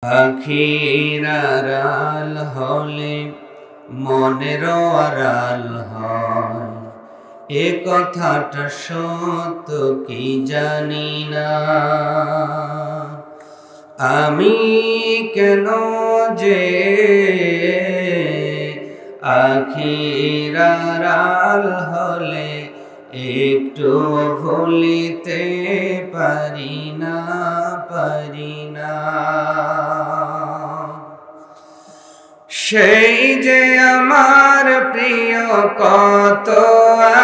আখির আড়াল হলে মনেরও আড়াল হয়, এ কথাটা সত্য কি জানি না। আমি কেন যে আখির আড়াল হলে একটু ভুলিতে পারি না। সেই যে আমার প্রিয় কত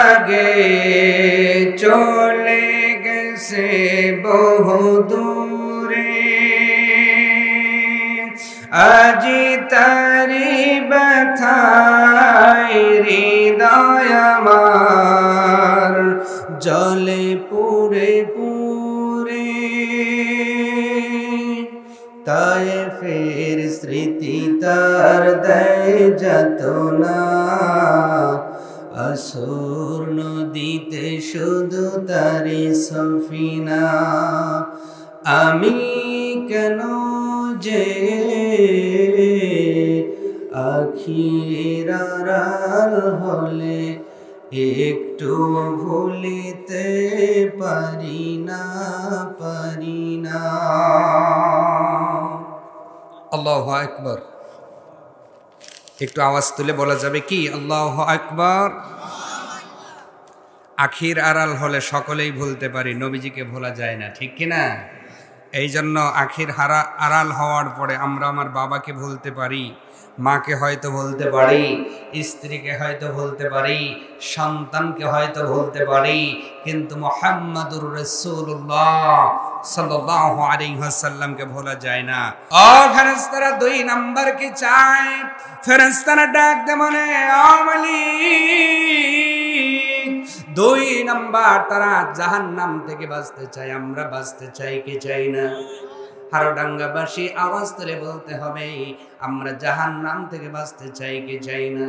আগে চলে গেছে বহু দূরে, আজি তারি ব্যথায় হৃদয় আমার জলে পুড়ে পুড়ে। তায়েফের স্মৃতি তার দেয় যাতনা, আসর নদীতে শুধু তারি সফিনা। আমি কেন যে আখির আড়াল হলে একটু ভুলিতে পারি না। আল্লাহু আকবার। একটু আওয়াজ তুলে বলা যাবে কি আল্লাহু আকবার? আখির আড়াল হলে সকলেই ভুলতে পারি, নবীজিকে ভোলা যায় না, ঠিক কিনা? এই জন্য আখির আড়াল হওয়ার পরে আমরা আমার বাবাকে ভুলতে পারি, মাকে হয়তো ভুলতে পারি, স্ত্রীকে হয়তো ভুলতে পারি, সন্তানকে হয়তো ভুলতে পারি, কিন্তু মুহাম্মাদুর রাসূলুল্লাহ সাল্লাল্লাহু আলাইহি ওয়াসাল্লামকে ভোলা যায় না। ও ফেরেশতারা 2 নাম্বার কি চায়? ফেরেশতারা ডাক দে মনে মালিক, 2 নাম্বার তারা জাহান্নাম থেকে বাঁচতে চায়। আমরা বাঁচতে চাই কি চাই না? হারোডাঙ্গাবাসী আওয়াজ তুলে বলতে হবে, আমরা জাহান্নাম থেকে বাঁচতে চাই কি চাই না?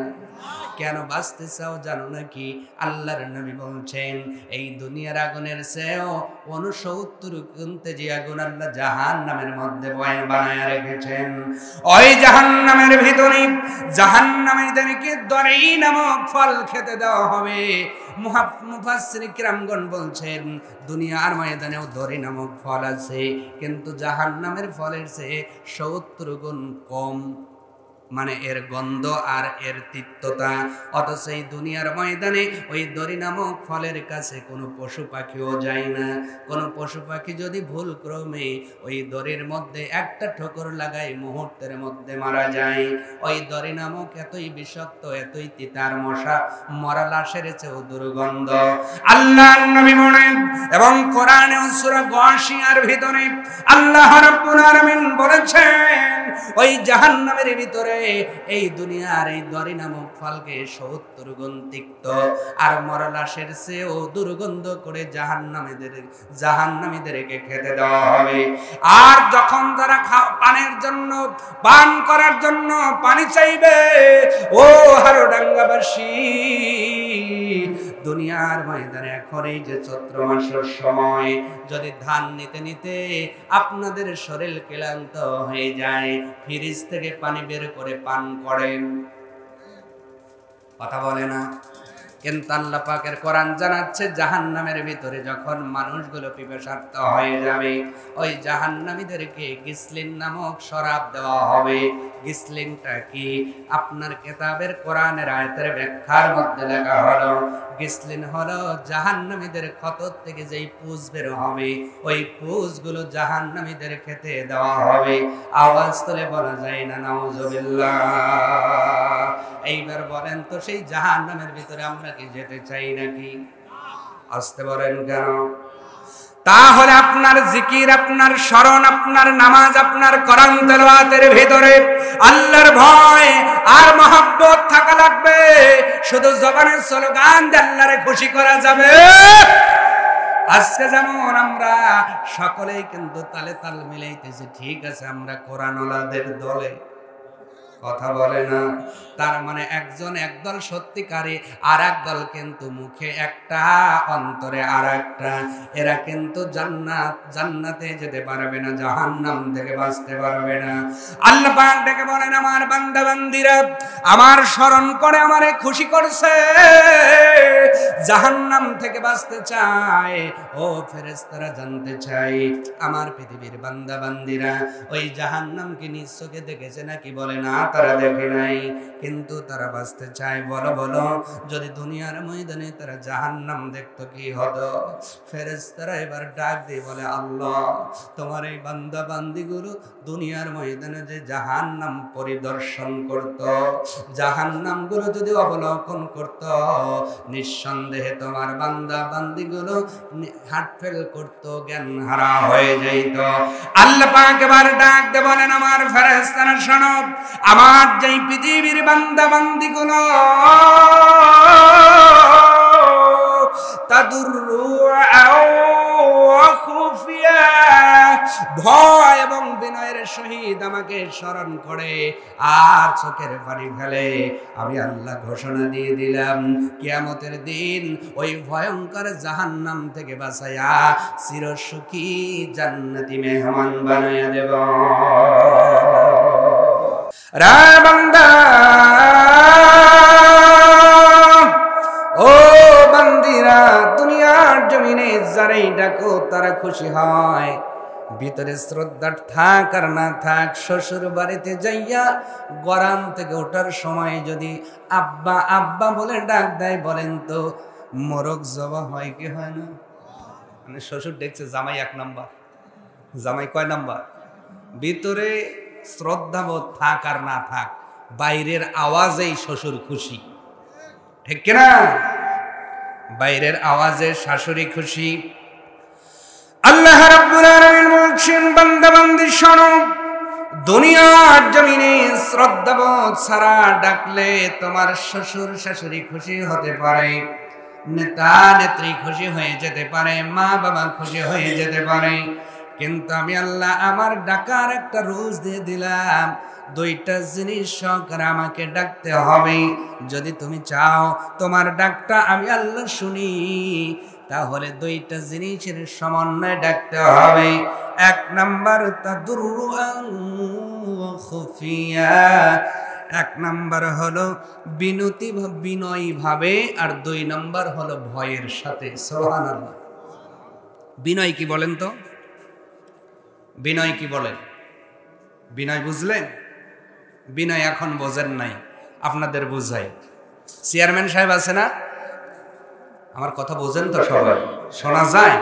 কেন বাঁচতে চাও জানো নাকি? আল্লাহর নবী বলছেন এই দুনিয়ার আগুনের চেয়েও 69 গুণ তেজি আগুন আল্লাহ জাহান্নামের মধ্যে বানায় রেখেছেন। ওই জাহান্নামের ভিতরে জাহান্নামীদেরকে দরই নামক ফল খেতে দেওয়া হবে। মুফাসসির কিরামগণ বলছেন দুনিয়ার ময়দানেও দরি নামক ফল আছে, কিন্তু জাহান্নামের ফলের চেয়ে 70 গুণ কম, মানে এর গন্ধ আর এর তিক্ততা। অথচ এই দুনিয়ার ময়দানে ওই দরি নামক ফলের কাছে কোনো পশু পাখিও যায় না। কোনো পশু পাখি যদি ভুল ক্রমে ওই দরির মধ্যে একটা ঠোকর লাগায় মুহূর্তের মধ্যে মারা যায়। ওই দরি নামক এতই বিষাক্ত, এতই তিতার মশা, মরা লাশের চেয়েও দুর্গন্ধ। আল্লাহর নবী বলেন এবং কোরআনে সূরা গাশিয়ার ভিতরে আল্লাহ রাব্বুল আলামিন বলেছেন ওই জাহান্নামের ভিতরে এই দুনিয়ার এই দরি নামক ফলকে 70 গুণ তিক্ত আর মরা লাশের চেয়েও দুর্গন্ধ করে জাহান্নামীদেরকে খেতে দেওয়া হবে। আর যখন তারা পানের জন্য, পান করার জন্য পানি চাইবে, ও হারোডাঙ্গাবাসী, দুনিয়ার ময়দানে এখন এই যে চৈত্র মাসের সময় যদি ধান নিতে নিতে আপনাদের শরীর ক্লান্ত হয়ে যায়, ফ্রিজ থেকে পানি বের করে পান করেন, কথা বলে না? কিন্তু আল্লাহ পাকের কোরআন জানাচ্ছে জাহান্নামের ভিতরে যখন মানুষগুলো পিপাসার্ত হয়ে যাবে, ওই জাহান্নামীদেরকে গিসলিন নামক শরাব দেওয়া হবে। গিসলিনটা কি? আপনার কিতাবের কোরআনের আয়াতের ব্যাখ্যার মধ্যে লেখা হলো গিসলিন হলো জাহান্নামীদের ক্ষত থেকে যেই পুঁজ বের হবে, ওই পুঁজগুলো জাহান্নামীদের খেতে দেওয়া হবে। আওয়াজ তুলে বলা যায় না নাউজুবিল্লাহ? এইবার বলেন তো সেই জাহান্নামের ভিতরে আমরা কি যেতে চাই নাকি? আসতে বলেন কেন? তাহলে আপনার জিকির, আপনার স্মরণ, আপনার নামাজ, আপনার কোরআন তেলাওয়াতের ভিতরে আল্লাহর ভয় আর মহব্বত থাকা লাগবে। শুধু জবানের স্লোগান দিয়ে আল্লাহরে খুশি করা যাবে? আজকে যেমন আমরা সকলেই কিন্তু তালে তাল মিলাইতেছি, ঠিক আছে আমরা কোরআনওয়ালাদের দলে, কথা বলে না। তার মানে একজন একদল সত্যিকারী, আর একদল কিন্তু মুখে একটা অন্তরে আর একটা। এরা কিন্তু জান্নাতে যেতে পারবে না, জাহান্নাম থেকে বাঁচতে পারবে না। আল্লাহ পাক ডেকে বলেন, আমার বান্দা বান্দিরা আমার স্মরণ করে আমারে খুশি করছে, জাহান্নাম থেকে বাঁচতে চায়। ও ফেরেশতারা জানতে চাই, আমার পৃথিবীর বান্দা বান্দিরা ওই জাহান্নামকে নিজ চোখে দেখেছে নাকি? বলে না, তারা দেখে নাই, কিন্তু তারা বাঁচতে চায়। বলো বলো, যদি দুনিয়ার ময়দানে তারা জাহান্নাম দেখতো কি হতো? ফেরেশতারা এবার ডাক দিয়ে বলে, আল্লাহ তোমার এই বান্দা বান্দিগুলো দুনিয়ার ময়দানে যে জাহান্নাম পরিদর্শন করত, জাহান্নামগুলো যদি অবলোকন করত, নিঃসন্দেহে তোমার বান্দা বান্দিগুলো হার্ট ফেল করতো, জ্ঞান হারা হয়ে যাইত। আল্লাহ পাক এবার ডাক দিয়ে বলেন, আমার ফেরেশতারা শোনো, আমার যেই পৃথিবীর বান্দা বান্দিগুলো তাদুররু আও খুফিয়া, ভয় এবং বিনয়ের সহিত আমাকে স্মরণ করে আর চোখের পানি ফেলে, আমি আল্লাহ ঘোষণা দিয়ে দিলাম, কিয়ামতের দিন ওই ভয়ঙ্কর জাহান্নাম থেকে বাঁচাইয়া চিরসুখী জান্নাতি মেহমান বানাইয়া দেব। রা বান্দা, ও বান্দিরা, দুনিয়ার জমিনে যারাই ডাকো তারা খুশি হয়। ভিতরে শ্রদ্ধা থাক আর না থাক, শ্বশুর বাড়িতে যাইয়া গরম থেকে ওঠার সময় যদি আব্বা আব্বা বলে ডাক দেয়, বলেন তো মোরগ জবা হয় কি হয় না? মানে শ্বশুর দেখছে জামাই 1 নাম্বার, জামাই কয় নাম্বার? ভিতরে শ্রদ্ধাবোধ থাক আর না থাক, বাইরের আওয়াজেই শ্বশুর খুশি, ঠিক কিনা? বাইরের আওয়াজে শাশুড়ি খুশি। আল্লাহ রাব্বুল আলামিন বলছেন, বান্দা বান্দি শোনো, দুনিয়ার জমিনে শ্রদ্ধাবোধ ছাড়া ডাকলে তোমার শ্বশুর শাশুড়ি খুশি হতে পারে, নেতা নেত্রী খুশি হয়ে যেতে পারে, মা বাবা খুশি হয়ে যেতে পারে, কিন্তু আমি আল্লাহ আমার ডাকার একটা রুলস দিয়ে দিলাম, 2টা জিনিস সহকারে আমাকে ডাকতে হবে। যদি তুমি চাও তোমার ডাকটা আমি আল্লাহ শুনি, তাহলে 2টা জিনিসের সমন্বয়ে ডাকতে হবে। 1 নাম্বার তাদুররু খুফিয়া, 1 নাম্বার হলো বিনয়ী ভাবে, আর 2 নাম্বার হলো ভয়ের সাথে। সুবহানাল্লাহ। বিনয় কি বলেন তো? বিনয় কি বলেন? বিনয় বুঝলেন? বিনয় এখন বোঝেন নাই, আপনাদের বুঝাই। চেয়ারম্যান সাহেব আছে না, আমার কথা বোঝেন তো সবাই? শোনা যায়?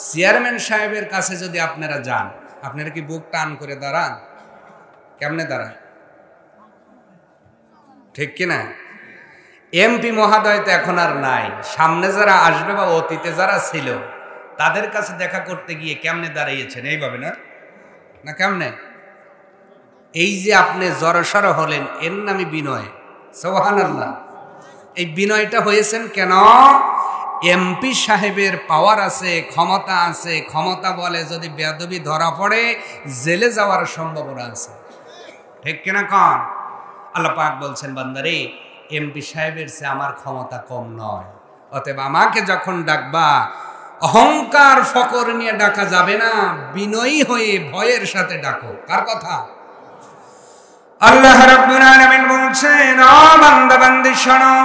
চেয়ারম্যান সাহেবের কাছে যদি আপনারা যান, আপনারা কি বুক টান করে দাঁড়ান? কেমনে দাঁড়ান? ঠিক কিনা? এমপি মহোদয় তো এখন আর নাই, সামনে যারা আসবে বা অতীতে যারা ছিল তাদের কাছে দেখা করতে গিয়ে কেমনে দাঁড়িয়েছেন? এইভাবে না? না কেমনে? এই যে আপনি জড়সড় হলেন, এর নামই বিনয়। সুবহানাল্লাহ। এই বিনয়টা হয়েছেন কেন? এমপি সাহেবের পাওয়ার আছে, ক্ষমতা আছে, ক্ষমতা বলে যদি বেয়াদবি ধরা পড়ে জেলে যাওয়ার সম্ভাবনা আছে, ঠিক কিনা কন? আল্লাহ পাক বলছেন, বান্দারে এমপি সাহেবের চেয়ে আমার ক্ষমতা কম নয়, অতএব আমাকে যখন ডাকবা অহংকার ফকর নিয়ে ডাকা যাবে না, বিনয়ী হয়ে ভয়ের সাথে ডাকো। কার কথা? আল্লাহ রাব্বুল আলামিন বলছেন, ও বান্দা বান্দি শোনো,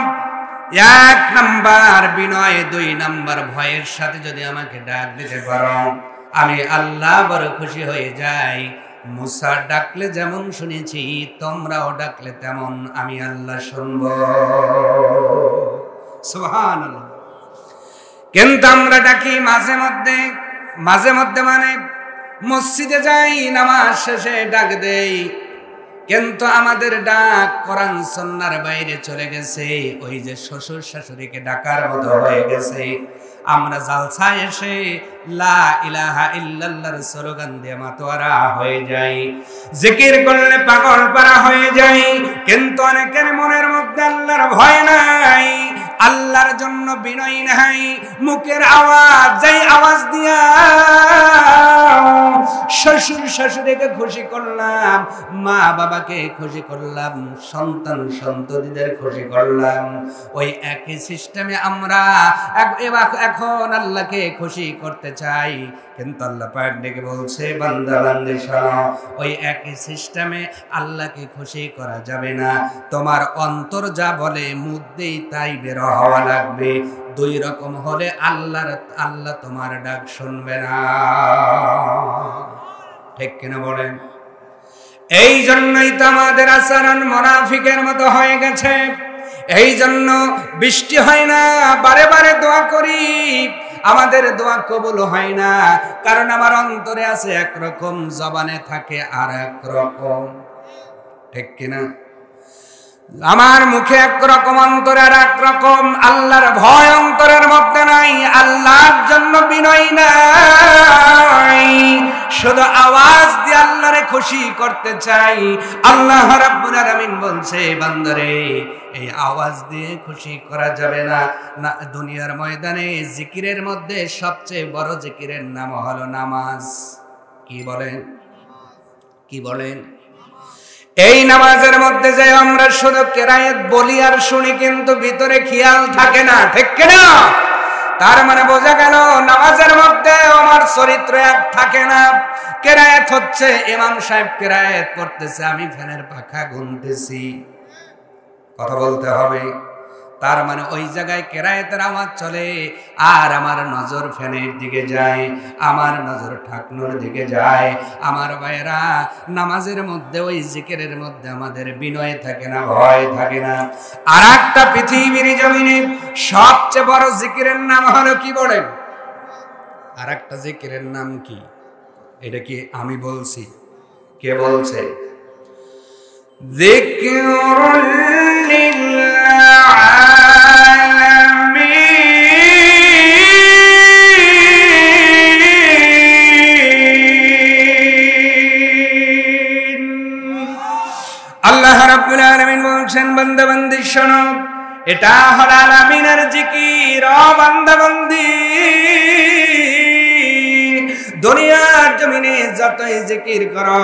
1 নাম্বার বিনয়, 2 নাম্বার ভয়ের সাথে যদি আমাকে ডাক দিতে পারো, আমি আল্লাহ বড় খুশি হয়ে যাই। মুসা ডাকলে যেমন শুনেছি, তোমরাও ডাকলে তেমন আমি আল্লাহ শুনব। সুবহানাল্লাহ। কিন্তু আমরা ডাকি মাঝে মধ্যে, মানে মসজিদে যাই, নামাজ শেষে ডাক দেই, কিন্তু আমাদের ডাক কোরআন সুন্নাহর বাইরে চলে গেছে। ওই যে শ্বশুর শাশুড়িকে ডাকার মতো হয়ে গেছে। আমরা জালসায় এসে লা ইলাহা ইল্লাল্লাহর স্লোগান দিয়ে মাতোয়ারা হয়ে যাই, জিকির করলে পাগল পারা হয়ে যাই, কিন্তু অনেকের মনের মধ্যে আল্লাহর ভয় নাই। আল্লাহর জন্য বিনয় নাই, মুখের আওয়াজ, যেই আওয়াজ দিয়া শ্বশুর শাশুড়িকে খুশি করলাম, মা বাবাকে খুশি করলাম, সন্তান সন্ততিদের খুশি করলাম, ওই একই সিস্টেমে আমরা এখন আল্লাহকে খুশি করতে চাই। কিন্তু আল্লাহ পাক ডেকে বলছে, বান্দা বান্দি শোনো, ওই একই সিস্টেমে আল্লাহকে খুশি করা যাবে না। তোমার অন্তর যা বলে মুখ দিয়ে তাই বের হওয়া লাগবে। দুই রকম হলে আল্লাহ তোমার ডাক শুনবে না। ঠিক কিনা বলেন? এই জন্যই তো আমাদের আচরণ মুনাফিকের মতো হয়ে গেছে। এই জন্য বৃষ্টি হয় না, বারে বারে দোয়া করি, আমাদের দোয়া কবুল হয় না, কারণ আমার অন্তরে আছে একরকম, জবানে থাকে আর একরকম। ঠিক কিনা? আমার মুখে একরকম, অন্তরে আর একরকম। আল্লাহর ভয় অন্তরের মধ্যে নাই, আল্লাহর জন্য বিনয় নাই, শুধু আওয়াজ দিয়ে আল্লাহরে খুশি করতে চাই। আল্লাহ রাব্বুল আলামিন বলছে, বান্দারে এই আওয়াজ দিয়ে খুশি করা যাবে না। না, দুনিয়ার ময়দানে জিকিরের মধ্যে সবচেয়ে বড় জিকিরের নাম হলো নামাজ। কি বলেন? কি বলেন? এই নামাজের মধ্যে যে আমরা শুধু কেরায়েত বলি আর শুনি, কিন্তু ভিতরে খেয়াল থাকে না। ঠিক কিনা? তার মানে বোঝা গেল নামাজের মধ্যে আমার চরিত্র এক থাকে না। কেরায়েত হচ্ছে ইমাম সাহেব কেরায়েত করতেছে, আমি ফ্যানের পাখা গুনতেছি। কথা বলতে হবে। তার মানে ওই জায়গায় কেরায়েতের আওয়াজ চলে, আর আমার নজর ফ্যানের দিকে যায়, আমার নজর ঠাকুরের দিকে যায়। আমার ভাইরা, নামাজের মধ্যে ওই জিকিরের মধ্যে আমাদের বিনয় থাকে না, ভয় থাকে না। আর একটা পৃথিবীর জমিনে সবচেয়ে বড় জিকিরের নাম হলো, কি বলেন? আর একটা জিকিরের নাম কি? এটা কি আমি বলছি? কে বলছে? যিকরুল আল্লাহ রাব্বুল আলামিন বলছেন, বান্দা বান্দি শোনো, এটা হলো আলামিনের জিকির। ও বান্দা বান্দি, দুনিয়ার জমিনে যতই জিকির করো,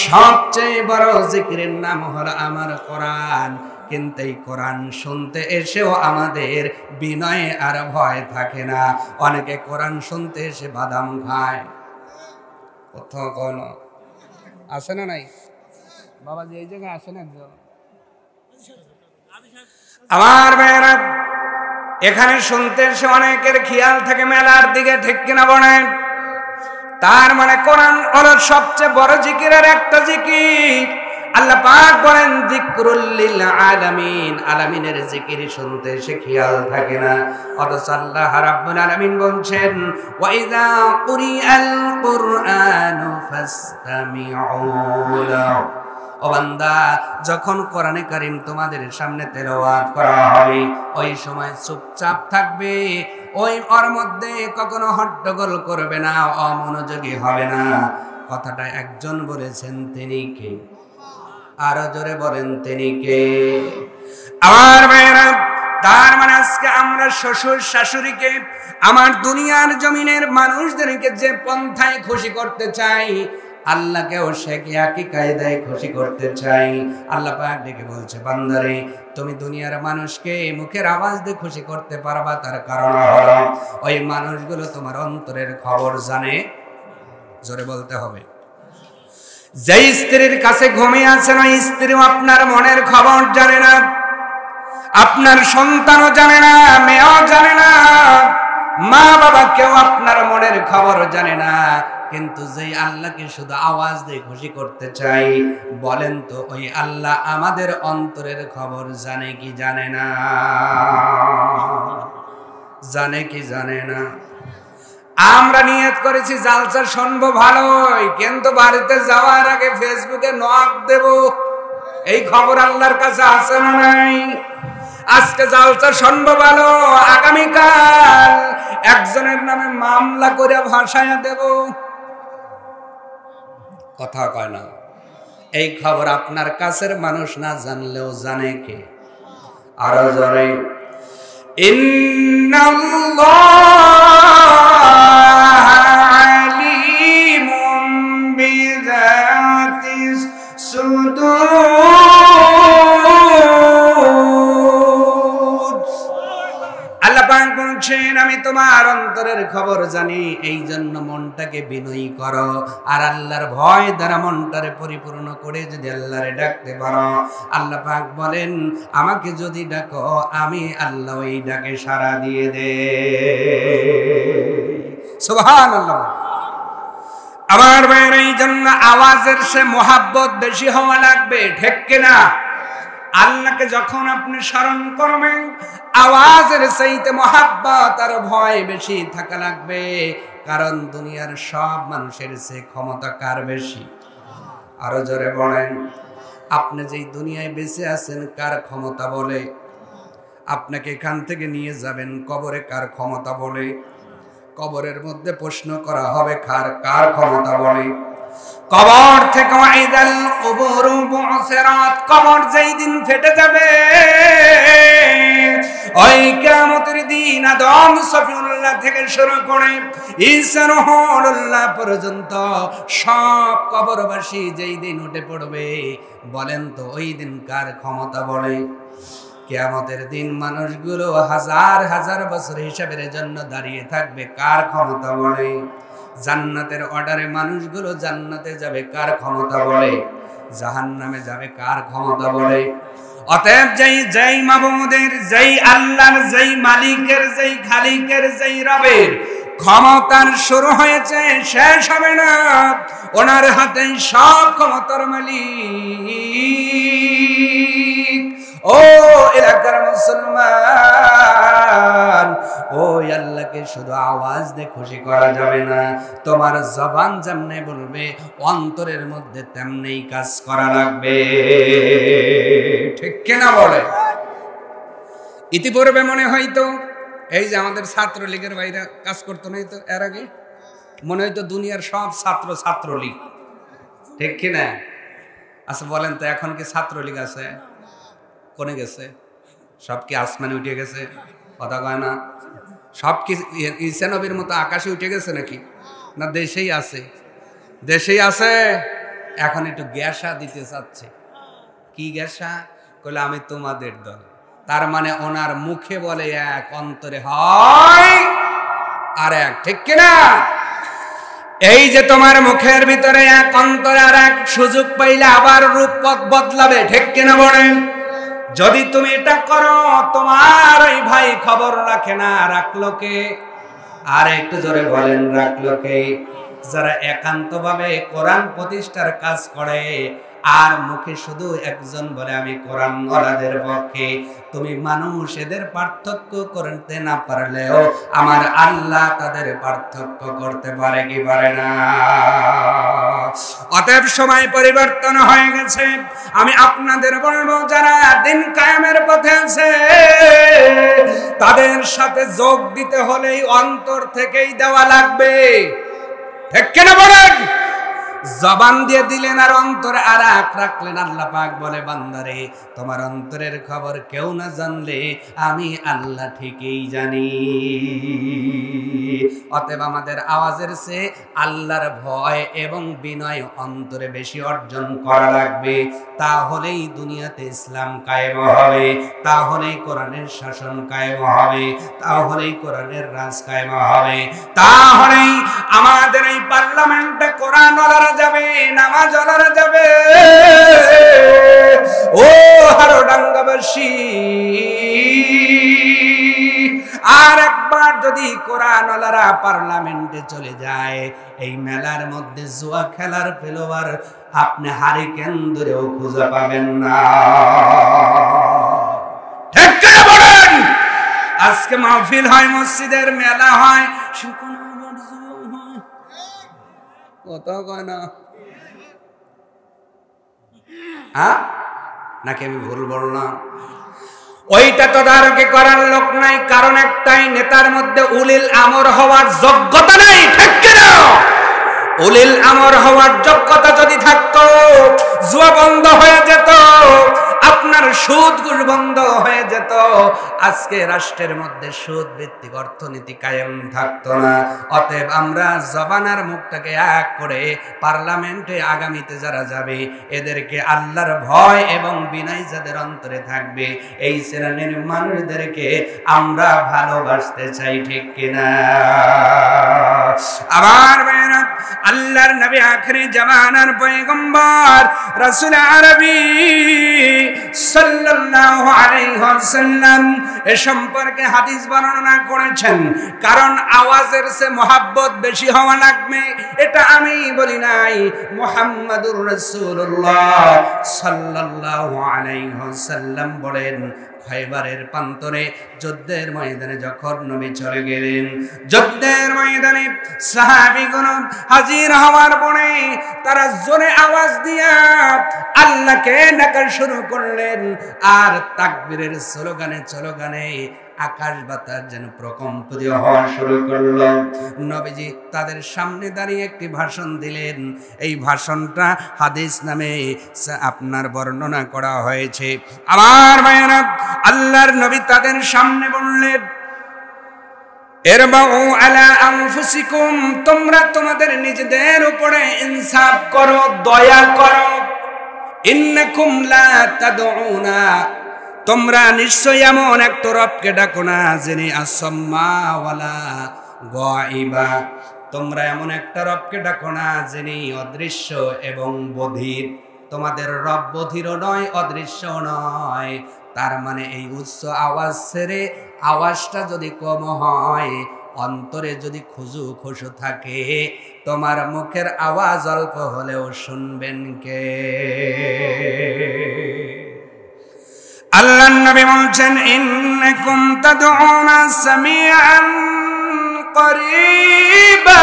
সবচেয়ে বড় জিকিরের নাম হলো আমার কোরআন। কিন্তু এই কোরআন শুনতে এসেও আমাদের বিনয় আর ভয় থাকে না। অনেকে কোরআন শুনতে এসে বাদাম খায়। কোথাও কোন আছে না? নাই বাবাজি, এই জায়গায় আসেন একজন। আমার ভাইয়েরা, এখানে শুনতে এসে অনেকের খেয়াল থাকে মেলার দিকে। ঠিক কিনা বলেন? তার মানে কোরআন হলো সবচেয়ে বড় জিকিরের একটা জিকির। আল্লাহ পাক বলেন, যিকরুল লিল আলামিন, আলামিনের জিকির শুনতে এসে খেয়াল থাকে না। অথচ আল্লাহ রাব্বুল আলামিন বলছেন, ওয়া ইযা কুরিআল কুরআনু ফাসতামিউ লাহু। ও বান্দা, যখন কোরআনে কারীম তোমাদের সামনে তেলাওয়াত করা হবে, ওই সময় চুপচাপ থাকবে। ওর মধ্যে কখনো হট্টগোল করবে না, অমনোযোগী হবে না। কথাটা একজন বলেছেন, তিনি কে? আরো জোরে বলেন, তিনি কে? আমার ভাইয়েরা, তার মানে আজকে আমরা শ্বশুর শাশুড়িকে, আমার দুনিয়ার জমিনের মানুষদেরকে যে পন্থায় খুশি করতে চাই, আল্লাহকেও সে একই কায়দায় খুশি করতে চাই। আল্লাহ পাক ডেকে বলছে, বান্দারে তুমি দুনিয়ার মানুষকে মুখের আওয়াজ দিয়ে খুশি করতে পারবা, তার কারণ হলো ওই মানুষগুলো তোমার অন্তরের খবর জানে। জোরে বলতে হবে। যে স্ত্রীর কাছে ঘুমিয়ে আছেন, ওই স্ত্রীও আপনার মনের খবর জানে না, আপনার সন্তানও জানে না, মেয়েও জানে না, মা বাবা কেউ আপনার মনের খবর জানে না। কিন্তু যেই আল্লাহকে শুধু আওয়াজ দিয়ে খুশি করতে চাই, বলেন তো ওই আল্লাহ আমাদের অন্তরের খবর জানে কি জানে না? জানে কি জানে না? আমরা নিয়ত করেছি জালসা শুনবো ভালোই, কিন্তু বাড়িতে যাওয়ার আগে ফেসবুকে নক দেব, এই খবর আল্লাহর কাছে আছে না নাই? আজকে জালসা শুনবো ভালো, আগামীকাল একজনের নামে মামলা করে ভাসায়া দেব। কথা কয় না। এই খবর আপনার কাছের মানুষ না জানলেও জানে কে? আরো জোরে। ইন্নাল্লাহা আলিমুম বিযাতিস সুদূর। আল্লাহ পাক বলছেন আমি তোমার অন্তরের খবর জানি, এই জন্য মনটাকে বিনয়ী করো, আর আল্লাহর ভয় দ্বারা মনটারে পরিপূর্ণ করে যদি আল্লাহরে ডাকতে পারো, আল্লাহ পাক বলেন আমাকে যদি ডাকো আমি আল্লাহ ওই ডাকে সাড়া দিয়ে দে। সুবহানাল্লাহ। আমার ভাইয়ের এই জন্য আওয়াজের সে মোহাব্বত বেশি হওয়া লাগবে, ঠিক কিনা? আল্লাহকে যখন আপনি স্মরণ করবেন আওয়াজের চাইতে মোহাব্বত আর ভয় বেশি থাকা লাগবে, কারণ দুনিয়ার সব মানুষের চেয়ে ক্ষমতা কার বেশি? আরো জোরে বলেন। আপনি যেই দুনিয়ায় বেঁচে আছেন কার ক্ষমতা বলে? আপনাকে এখান থেকে নিয়ে যাবেন কবরে কার ক্ষমতা বলে? কবরের মধ্যে প্রশ্ন করা হবে কার ক্ষমতা বলে? কবর থেকে ওয়াইদাল কুবুরু বুসিরাত, কবর যেই দিন ফেটে যাবে, ওই কিয়ামতের দিন আদম সফিউল্লাহ থেকে শুরু করে ঈসা রুহুল্লাহ পর্যন্ত সব কবরবাসী যেই দিন উঠে পড়বে, বলেন তো ওই দিন কার ক্ষমতা বলে? কিয়ামতের দিন মানুষগুলো হাজার হাজার বছর হিসাবের জন্য দাঁড়িয়ে থাকবে, কার ক্ষমতা বলে? জান্নাতের অর্ডারে মানুষগুলো জান্নাতে যাবে, কার ক্ষমতা বলে? জাহান্নামে যাবে, কার ক্ষমতা বলে? অতএব যেই মাবুদের, যেই আল্লাহর, যেই মালিকের, যেই খালিকের, যেই রবের ক্ষমতার শুরু হয়েছে শেষ হবে না, ওনার হাতে সব ক্ষমতার মালিক। ও এলাকার মুসলমান, ওই আল্লাহকে শুধু আওয়াজ দিয়ে খুশি করা যাবে না, তোমার জবান যেমনে বলবে অন্তরের মধ্যে তেমনি কাজ করা লাগবে, ঠিক কিনা বলে? ইতিপূর্বে মনে হয়তো এই যে আমাদের ছাত্রলীগের বাইরে কাজ করতো না, তো এর আগে মনে হয়তো দুনিয়ার সব ছাত্রলীগ, ঠিক কিনা? আচ্ছা বলেন তো এখন কি ছাত্রলীগ আছে? কোনে গেছে? সব কি আসমানে উঠে গেছে? কথা কয় না। সব কি ঈসা নবীর মতো আকাশে উঠে গেছে নাকি? না দেশেই আছে? দেশেই আছে। এখন একটু গ্যাসা দিতে চাচ্ছে। কি গ্যাসা? কইলে আমি তোমাদের দল। তার মানে ওনার মুখে বলে এক, অন্তরে হয় আর এক, ঠিক কিনা? এই যে তোমার মুখের ভিতরে এক, অন্তরে আর এক, সুযোগ পাইলে আবার রূপপথ বদলাবে, ঠিক কিনা বলেন? যদি তুমি এটা করো তোমার ওই ভাই খবর রাখে না, রাখলো কে? আর একটু জোরে বলেন, রাখলো কে? যারা একান্তভাবে কোরআন প্রতিষ্ঠার কাজ করে আর মুখে শুধু একজন বলে আমি কোরআন ওয়ালাদের পক্ষে। তুমি মানুষ এদের পার্থক্য করতে না পারলেও আমার আল্লাহ তাদের পার্থক্য করতে পারে কি পারে না? অতএব সময় পরিবর্তন হয়ে গেছে। আমি আপনাদের বলবো যারা দিন কায়েমের পথে আছে তাদের সাথে যোগ দিতে হলেই অন্তর থেকেই দেওয়া লাগবে, ঠিক কিনা বলেন? জবান দিয়ে দিলেন আর অন্তরে আর এক রাখলেন। আল্লাহ পাক বলে বান্দারে তোমার অন্তরের খবর কেউ না জানলে আমি আল্লাহ ঠিকই জানি। অতএব আমাদের আওয়াজের চেয়ে আল্লাহর ভয় এবং বিনয় অন্তরে বেশি অর্জন করা লাগবে। তাহলেই দুনিয়াতে ইসলাম কায়েম হবে, তাহলেই কোরআনের শাসন কায়েম হবে, তাহলেই কোরআনের রাজ কায়েম হবে, তাহলেই আমাদের এই পার্লামেন্টে কোরআন ওয়ালারা যাবে, নামাজ ওয়ালারা যাবে। ও হারোডাঙ্গাবাসী, আর একবার যদি কোরআন ওয়ালারা পার্লামেন্টে চলে যায়, এই মেলার মধ্যে জুয়া খেলার প্লেয়ার আপনি হারিকেন ধরেও খুঁজে পাবেন না, ঠিক করে বলেন? আজকে মাহফিল হয়, মসজিদের মেলা হয়, কথা কয় না? হ্যাঁ নাকি আমি ভুল বললাম? ওইটা তদারকি করার লোক নাই, কারণ একটাই, নেতার মধ্যে উলিল আমর হওয়ার যোগ্যতা নাই, ঠিক কিনা? উলিল আমর হওয়ার যোগ্যতা যদি থাকতো জুয়া বন্ধ হয়ে যেত। আপনি আপনার সুদ ঘুষ বন্ধ হয়ে যেত, আজকে রাষ্ট্রের মধ্যে সুদ ভিত্তিক অর্থনীতি কায়েম থাকতো না। অতএব আমরা জবানার মুখটাকে এক করে পার্লামেন্টে আগামীতে যারা যাবে এদেরকে আল্লাহর ভয় এবং বিনয় যাদের অন্তরে থাকবে এই শ্রেণীর মানুষদেরকে আমরা ভালোবাসতে চাই, ঠিক কিনা? আবার আল্লাহর নবী আখিরি জামানার পয়গম্বর রাসূল আরবী সাল্লাল্লাহু আলাইহি ওয়াসাল্লাম এ সম্পর্কে হাদিস বর্ণনা করেছেন। কারণ আওয়াজের চেয়ে মহব্বত বেশি হওয়া লাগবে এটা আমি বলি নাই, মুহাম্মাদুর রাসূলুল্লাহ সাল্লাল্লাহু আলাইহি ওয়াসাল্লাম বলেন। খয়বারের প্রান্তরে যুদ্ধের ময়দানে যখন নবী চলে গেলেন, যুদ্ধের ময়দানে সাহাবীগণ হাজির হওয়ার পরে তারা জোরে আওয়াজ দিয়া আল্লাহকে ডাকা শুরু করলেন। আর তাকবীরের স্লোগানে আকাশ বাতাস যেন প্রকম্পিত হওয়া শুরু করলো। নবীজি তাদের সামনে দাঁড়িয়ে একটি ভাষণ দিলেন। এই ভাষণটা হাদিস নামে আপনার বর্ণনা করা হয়েছে। আমার ভাইয়েরা, আল্লাহর নবী তাদের সামনে বললেন, ইরবাউ আলা আনফুসিকুম, তোমরা তোমাদের নিজেদের উপরে ইনসাফ করো, দয়া করো। ইন্নাকুম লা তাদউনা, তোমরা নিশ্চয়ই এমন একটা রবকে ডাকো না যিনি আসাম্মা ওয়ালা গায়বা, তোমরা এমন একটা রবকে ডাকো না যিনি অদৃশ্য এবং বধির। তোমাদের রব বধিরও নয়, অদৃশ্যও নয়। তার মানে এই উচ্চ আওয়াজ ছেড়ে আওয়াজটা যদি কম হয়, অন্তরে যদি খুশু থাকে, তোমার মুখের আওয়াজ অল্প হলেও শুনবেন কে? আল্লাহর নবী বলছেন, ইন্নাকুম তাদউনা সামিআন করিবা।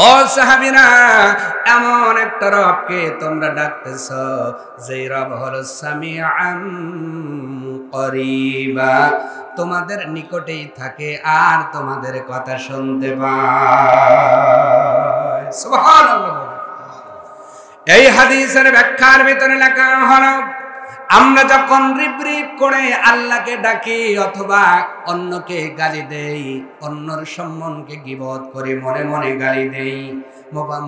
ও সাহাবীরা, এমন একটা রবকে তোমরা ডাকতেছ যে রব হলো সামিআন করিবা, তোমাদের নিকটেই থাকে আর তোমাদের কথা শুনতে পায়। সুবহানাল্লাহ। এই হাদিসের ব্যাখ্যার ভিতরে লেখা হলো, আমরা যখন রিপ করে আল্লাহকে ডাকি অথবা অন্যকে গালি দেই, অন্যর সম্মানকে গীবত করে মনে মনে গালি দেই,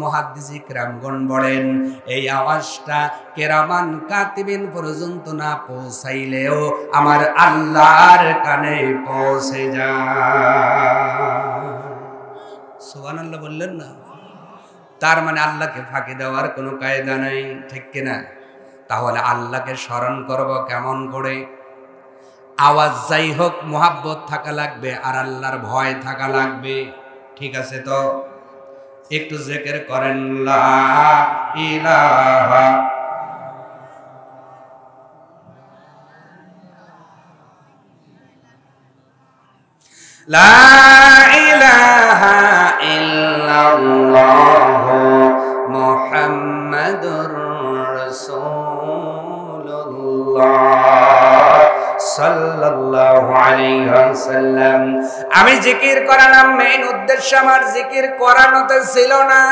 মুহাদ্দিস ইকরামগণ বলেন এই আওয়াজটা কেরামান কাতিবিন পর্যন্ত না পৌঁছাইলেও আমার আল্লাহর কানে পৌঁছে যায়। সুবহানাল্লাহ বললেন না? তার মানে আল্লাহকে ফাঁকি দেওয়ার কোনো কায়দা নেই, ঠিক কিনা? তাহলে আল্লাহকে স্মরণ করব কেমন করে? আওয়াজ যাই হোক মোহাব্বত থাকা লাগবে আর আল্লাহর ভয় থাকা লাগবে, ঠিক আছে? তো একটু জিকির করেন, লা ইলাহা লা ইলাহা ইল্লাল্লাহু মুহাম্মাদুর রাসূলুল্লাহ সাল্লাল্লাহু আলাইহি ওয়াসাল্লাম। আমি জিকির করালাম, মেইন উদ্দেশ্য আমার জিকির করানোতে ছিল না।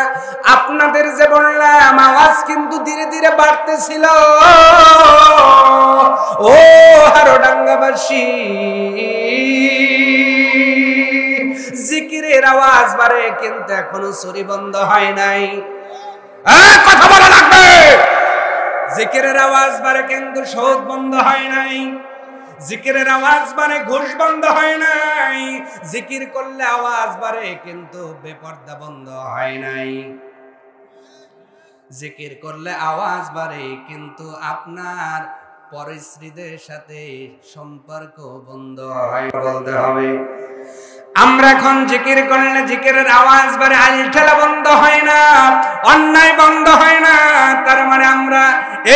আপনাদের যে বললাম আওয়াজ কিন্তু ধীরে ধীরে বাড়তেছিল। ও হারোডাঙ্গাবাসী, জিকিরের আওয়াজ বাড়ে কিন্তু এখনো চুরি বন্ধ হয় নাই। কথা বলা লাগবে। জিকিরের আওয়াজ বাড়ে কিন্তু সুদ বন্ধ হয় নাই। জিকিরের আওয়াজ বাড়ে ঘুষ বন্ধ হয় নাই। জিকির করলে আওয়াজ বাড়ে কিন্তু বেপরদা বন্ধ হয় নাই। জিকির করলে আওয়াজ বাড়ে কিন্তু আপনার পরিস্ত্রীদের সাথে সম্পর্ক বন্ধ হয়, বলতে হবে। আমরা এখন জিকির করলে জিকিরের আওয়াজ বাড়ে, আলঠেলা বন্ধ হয় না, অন্যায় বন্ধ হয় না। তার মানে আমরা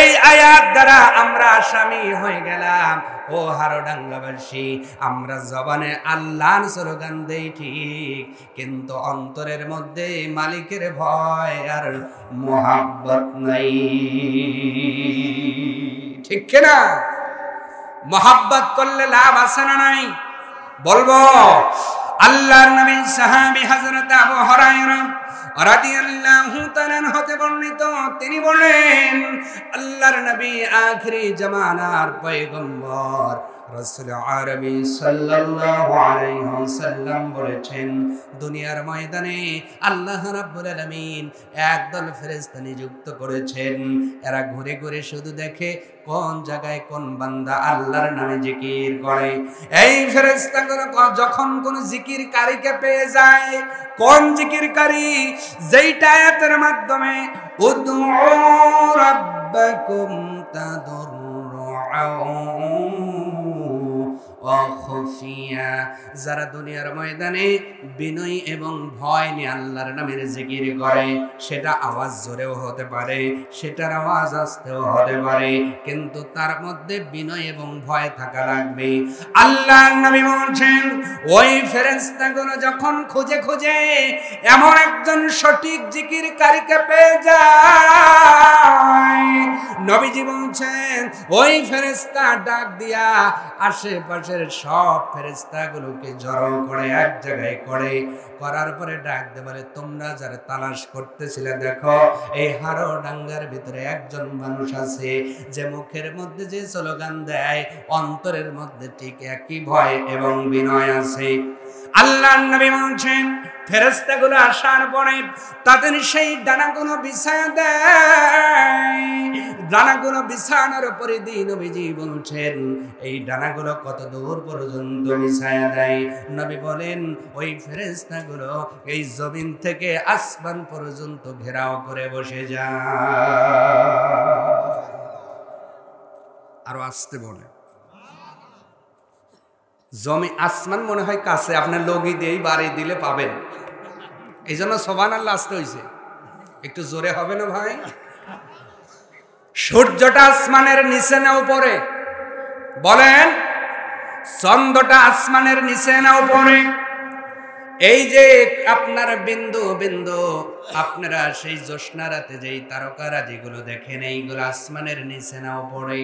এই আয়াত দ্বারা আমরা আসামি হয়ে গেলাম। ও হারোডাঙ্গাবাসী, আমরা জবানে আল্লাহর স্লোগান দেই ঠিক, কিন্তু অন্তরের মধ্যে মালিকের ভয় আর মোহাব্বত নাই, ঠিক কিনা? মোহাব্বত করলে লাভ আছে না নাই? বলবো। আল্লাহর নবী সাহাবী হযরত আবু হুরায়রা রাদিয়াল্লাহু তাআলা হতে বর্ণিত, তিনি বলেন আল্লাহর নবী আখিরি জামানার পয়গম্বর রাসূল আরবি সাল্লাল্লাহু আলাইহি ওয়াসাল্লাম বলেছেন, দুনিয়ার ময়দানে আল্লাহ রাব্বুল আলামিন একদল ফেরেশতা নিযুক্ত করেছেন। এরা ঘুরে ঘুরে শুধু দেখে কোন জায়গায় কোন বান্দা আল্লাহর নামে জিকির করে। এই ফেরেশতাগুলো যখন কোন জিকিরকারীকে পেয়ে যায়, কোন জিকিরকারী যেইটা আয়াতের মাধ্যমে উদউ রাব্বাকুম তাদাররুআন ওয়া খুফিয়া, যারা দুনিয়ার ময়দানে বিনয় এবং ভয় নিয়ে আল্লাহর নামের জিকির করে, সেটা আওয়াজ জোরেও হতে পারে, সেটার আওয়াজ আস্তেও হতে পারে, কিন্তু তার মধ্যে বিনয় এবং ভয় থাকা লাগবে। আল্লাহর নবী বলেন, ওই ফেরেশতাগুলো যখন খুঁজে খুঁজে এমন একজন সঠিক জিকিরকারীকে পেয়ে যায়, নবীজি বলছেন ওই ফেরেশতা ডাক দিয়া আশেপাশের সব ফেরেশতাগুলোকে জড়ো করে এক জায়গায় করার পরে ডাক দিয়ে বলে, তোমরা যারা তালাশ করতেছিলে, দেখো এই হাড়োডাঙ্গার ভিতরে একজন মানুষ আছে যে মুখের মধ্যে যে স্লোগান দেয়, অন্তরের মধ্যে ঠিক একই ভয় এবং বিনয় আছে। আল্লাহর নবী বলছেন, ফেরেশতাগুলো আসার পরে তাদের সেই ডানাগুলো বিছায়া দেয়। ডানাগুলো বিছানোর পরে নবীজি বলছেন, এই ডানাগুলো কত দূর পর্যন্ত বিছায়া দেয়? নবী বলেন, ওই ফেরেশতাগুলো এই জমিন থেকে আসমান পর্যন্ত ঘেরাও করে বসে যায়। আরো আসতে বলে, জমি আসমান মনে হয় কাছে, আপনার লগি দিয়েই বাড়ি দিলে পাবেন। এই জন্য সুবহানাল্লাহ আসতে হয়েছে, একটু জোরে হবে না ভাই? সূর্যটা আসমানের নিচে না উপরে? বলেন, চন্দ্রটা আসমানের নিচে না উপরে? এই যে আপনার বিন্দু বিন্দু আপনারা সেই জ্যোৎস্না রাতে যেই তারকারাজিগুলো দেখেন, এইগুলো আসমানের নিচে না উপরে?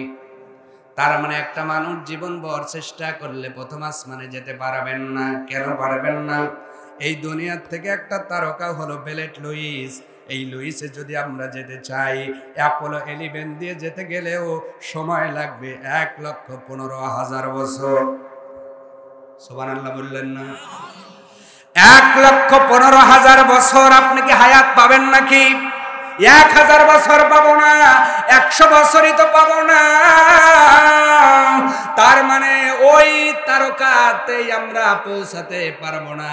তার মানে একটা মানুষ জীবনভর চেষ্টা করলে প্রথম আসমানে যেতে পারবেন না। কেন পারবেন না? এই দুনিয়ার থেকে একটা তারকা হলো প্লেট লুইস। এই লুইসে যদি আমরা যেতে চাই, অ্যাপোলো 11 দিয়ে যেতে গেলেও সময় লাগবে 1,15,000 বছর। সুবহানাল্লাহ বললেন না? 1,15,000 বছর আপনি কি হায়াত পাবেন নাকি? 1000 বছর পাবো না, 100 বছরই তো পাবো না। তার মানে ওই তারকাতেই আমরা পৌঁছাতে পারবো না।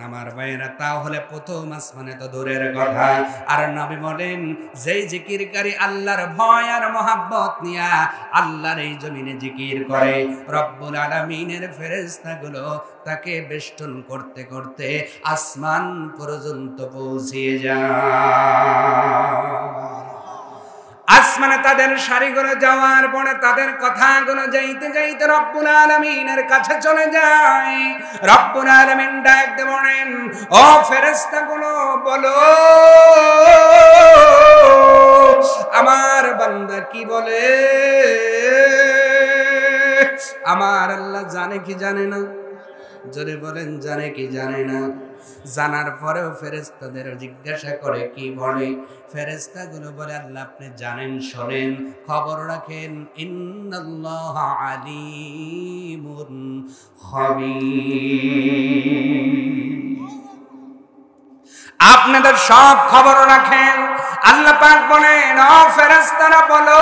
আমার ভাইয়েরা, তাহলে প্রথম আসমানে তো দূরের কথা। আর নবী বলেন, যেই জিকিরকারী আল্লাহর ভয় আর মহাব্বত নিয়া আল্লাহর এই জমিনে জিকির করে, রব্বুল আলামিনের ফেরেশতাগুলো তাকে বেষ্টন করতে করতে আসমান পর্যন্ত পৌঁছিয়ে যায়। আসমানে তাদের সারিগুলো যাওয়ার পরে তাদের কথাগুলো যাইতে যাইতে রব্বুল আলামিনের কাছে চলে যায়। রব্বুল আলামিন ডাক দিয়ে বলেন, ও ফেরেশতাগুলো বলো আমার বান্দা কি বলে। আমার আল্লাহ জানে কি জানে না? জোরে বলেন, জানে কি জানে না? জানার পরেও ফেরেশতাদের জিজ্ঞাসা করে, কি বলে? ফেরেশতাগুলো বলে, আল্লাহ আপনি জানেন, শোনেন, খবর রাখেন, ইন্নাল্লাহা আলিমুন খাবীর। আপনাদের সব খবর রাখেন। আল্লাহ পাক বলেন, ও ফেরেশতারা বলো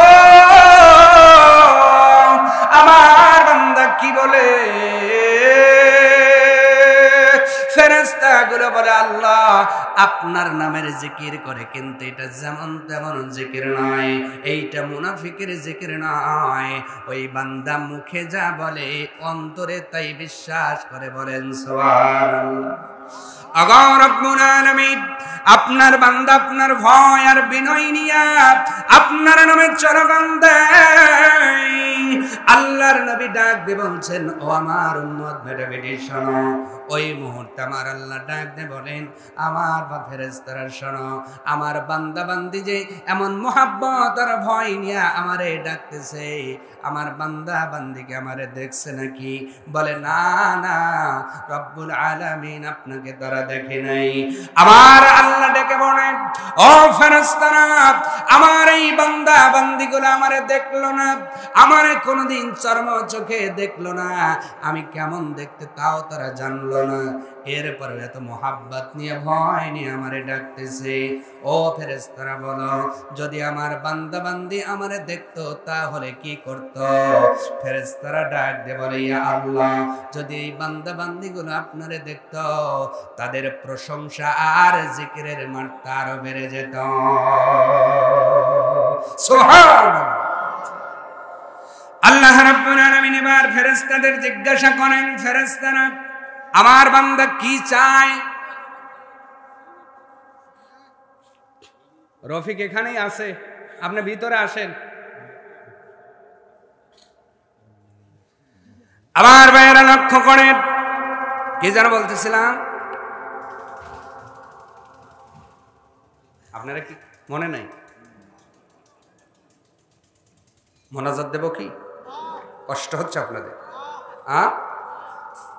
আমার বান্দা কি বলে। ফেরেশতাগুলো বলে, আল্লাহ আপনার নামের জিকির করে, কিন্তু এটা যেমন তেমন জিকির নয়, এইটা মুনাফিকের জিকির নয়। ওই বান্দা মুখে যা বলে অন্তরে তাই বিশ্বাস করে। বলেন সুবহানাল্লাহ। আল্লাহ রাব্বুল আলামিন আপনার বান্দা আপনার ভয় আর বিনয় নিয়া আপনার নামে চরগান দেয়। আল্লাহর নবী ডাক দিয়ে বলছেন, ও আমার উম্মত বেটা বেটি শোনো। ওই মুহূর্তে আমার আল্লাহ ডাক দিয়ে বলেন, আমার বা ফেরেশতারা শোনো, আমার বান্দা বান্দি যে এমন মোহাব্বত আর ভয় নিয়ে আমারে ডাকতেছে, আমার বান্দা বান্দিকে আমারে দেখছে নাকি? বলে না না, রব্বুল আলামিন আপনাকে তারা দেখে নাই। আমার আল্লাহ ডেকে বলেন, ও ফেরেশতারা, আমার এই বান্দা বান্দিগুলো আমারে দেখলো না, আমারে কোনোদিন চর্ম চোখে দেখলো না, আমি কেমন দেখতে তাও তারা জানলো না, এরপরে এত মোহাব্বত নিয়ে ভয় নিয়ে আমারে ডাকতেছে। ও ফেরেশতারা বলো, যদি আমার বান্দা বান্দি আমারে দেখতো তাহলে কি করত? ফেরেশতারা ডাক দিয়ে বলে, ইয়া আল্লাহ, যদি এই বান্দা বান্দিগুলো আপনারে দেখতো তাদের প্রশংসা আর জিকিরের মাত্রা আরো বেড়ে যেত। সুবহানাল্লাহ। আল্লাহ রাব্বুল আলামিন এবার ফেরেশতাদের জিজ্ঞাসা করেন, ফেরেশতারা আমার বান্দা কি চায়? রফিক এখানেই আছে, আপনি ভিতরে আসেন। আমার ভাইয়েরা লক্ষ্য করেন, কি যেন বলতেছিলাম, আপনারা কি মনে নাই? মোনাজাত দেব কি? কষ্ট হচ্ছে আপনাদের?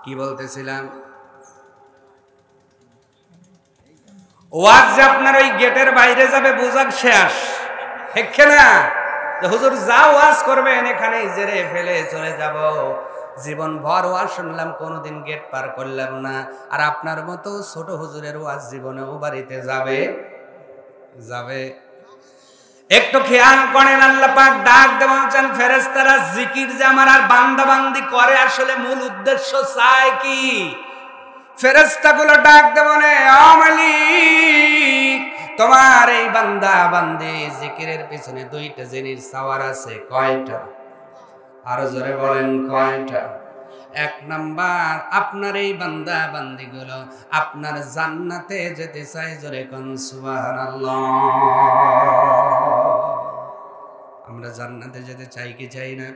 কি বলতেছিলাম? ওয়াজ যে আপনার ওই গেটের বাইরে যাবে বোঝাক শেষ, হেক্ষে না যে হুজুর যা ওয়াজ করবেন এখানে জেরে ফেলে চলে যাব। জীবন ভর ওয়াজ শুনলাম, কোনোদিন গেট পার করলাম না। আর আপনার মতো ছোট হুজুরের ওয়াজ জীবনেও বাড়িতে যাবে যাবে। একটু খেয়াল করেন, আল্লাহ পাক ডাক দিয়ে বলছেন, ফেরেশতারা জিকির যে আমার আর বান্দা বান্দি করে আসলে মূল উদ্দেশ্য চায় কি? ফেরেশতাগুলো ডাক দিয়ে বলে, ও মালিক, তোমার এই বান্দা বান্দি জিকিরের পিছনে দুইটা জিনিস চাওয়ার আছে। কয়টা? আরো জোরে বলেন, কয়টা? এক নাম্বার, আপনার এই বান্দা বান্দিগুলো আপনার জান্নাতে যেতে চায়। জোরে কোন সুবহানাল্লাহ। আমরা জান্নাতে যেতে চাই কি চাই না?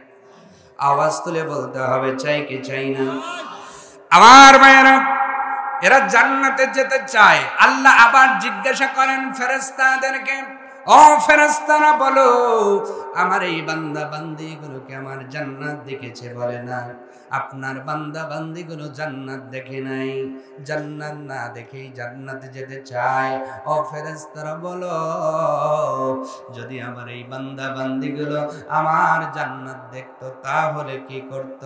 আওয়াজ তুলে বলতে হবে, চাই কি চাই না? আমার ভাইয়েরা, এরা জান্নাতে যেতে চায়। আল্লাহ আবার জিজ্ঞাসা করেন ফেরেশতাদেরকে, ও ফেরেশতারা বলো, আমার এই বান্দা বান্দিগুলোকে আমার জান্নাত দেখেছে? বলে না। আপনার বান্দা বান্দিগুলো জান্নাত দেখে নাই, জান্নাত না দেখেই জান্নাতে যেতে চায়। ও ফেরেশতারা বলো, যদি আমার এই বান্দা বান্দিগুলো আমার জান্নাত দেখতো তাহলে কি করত?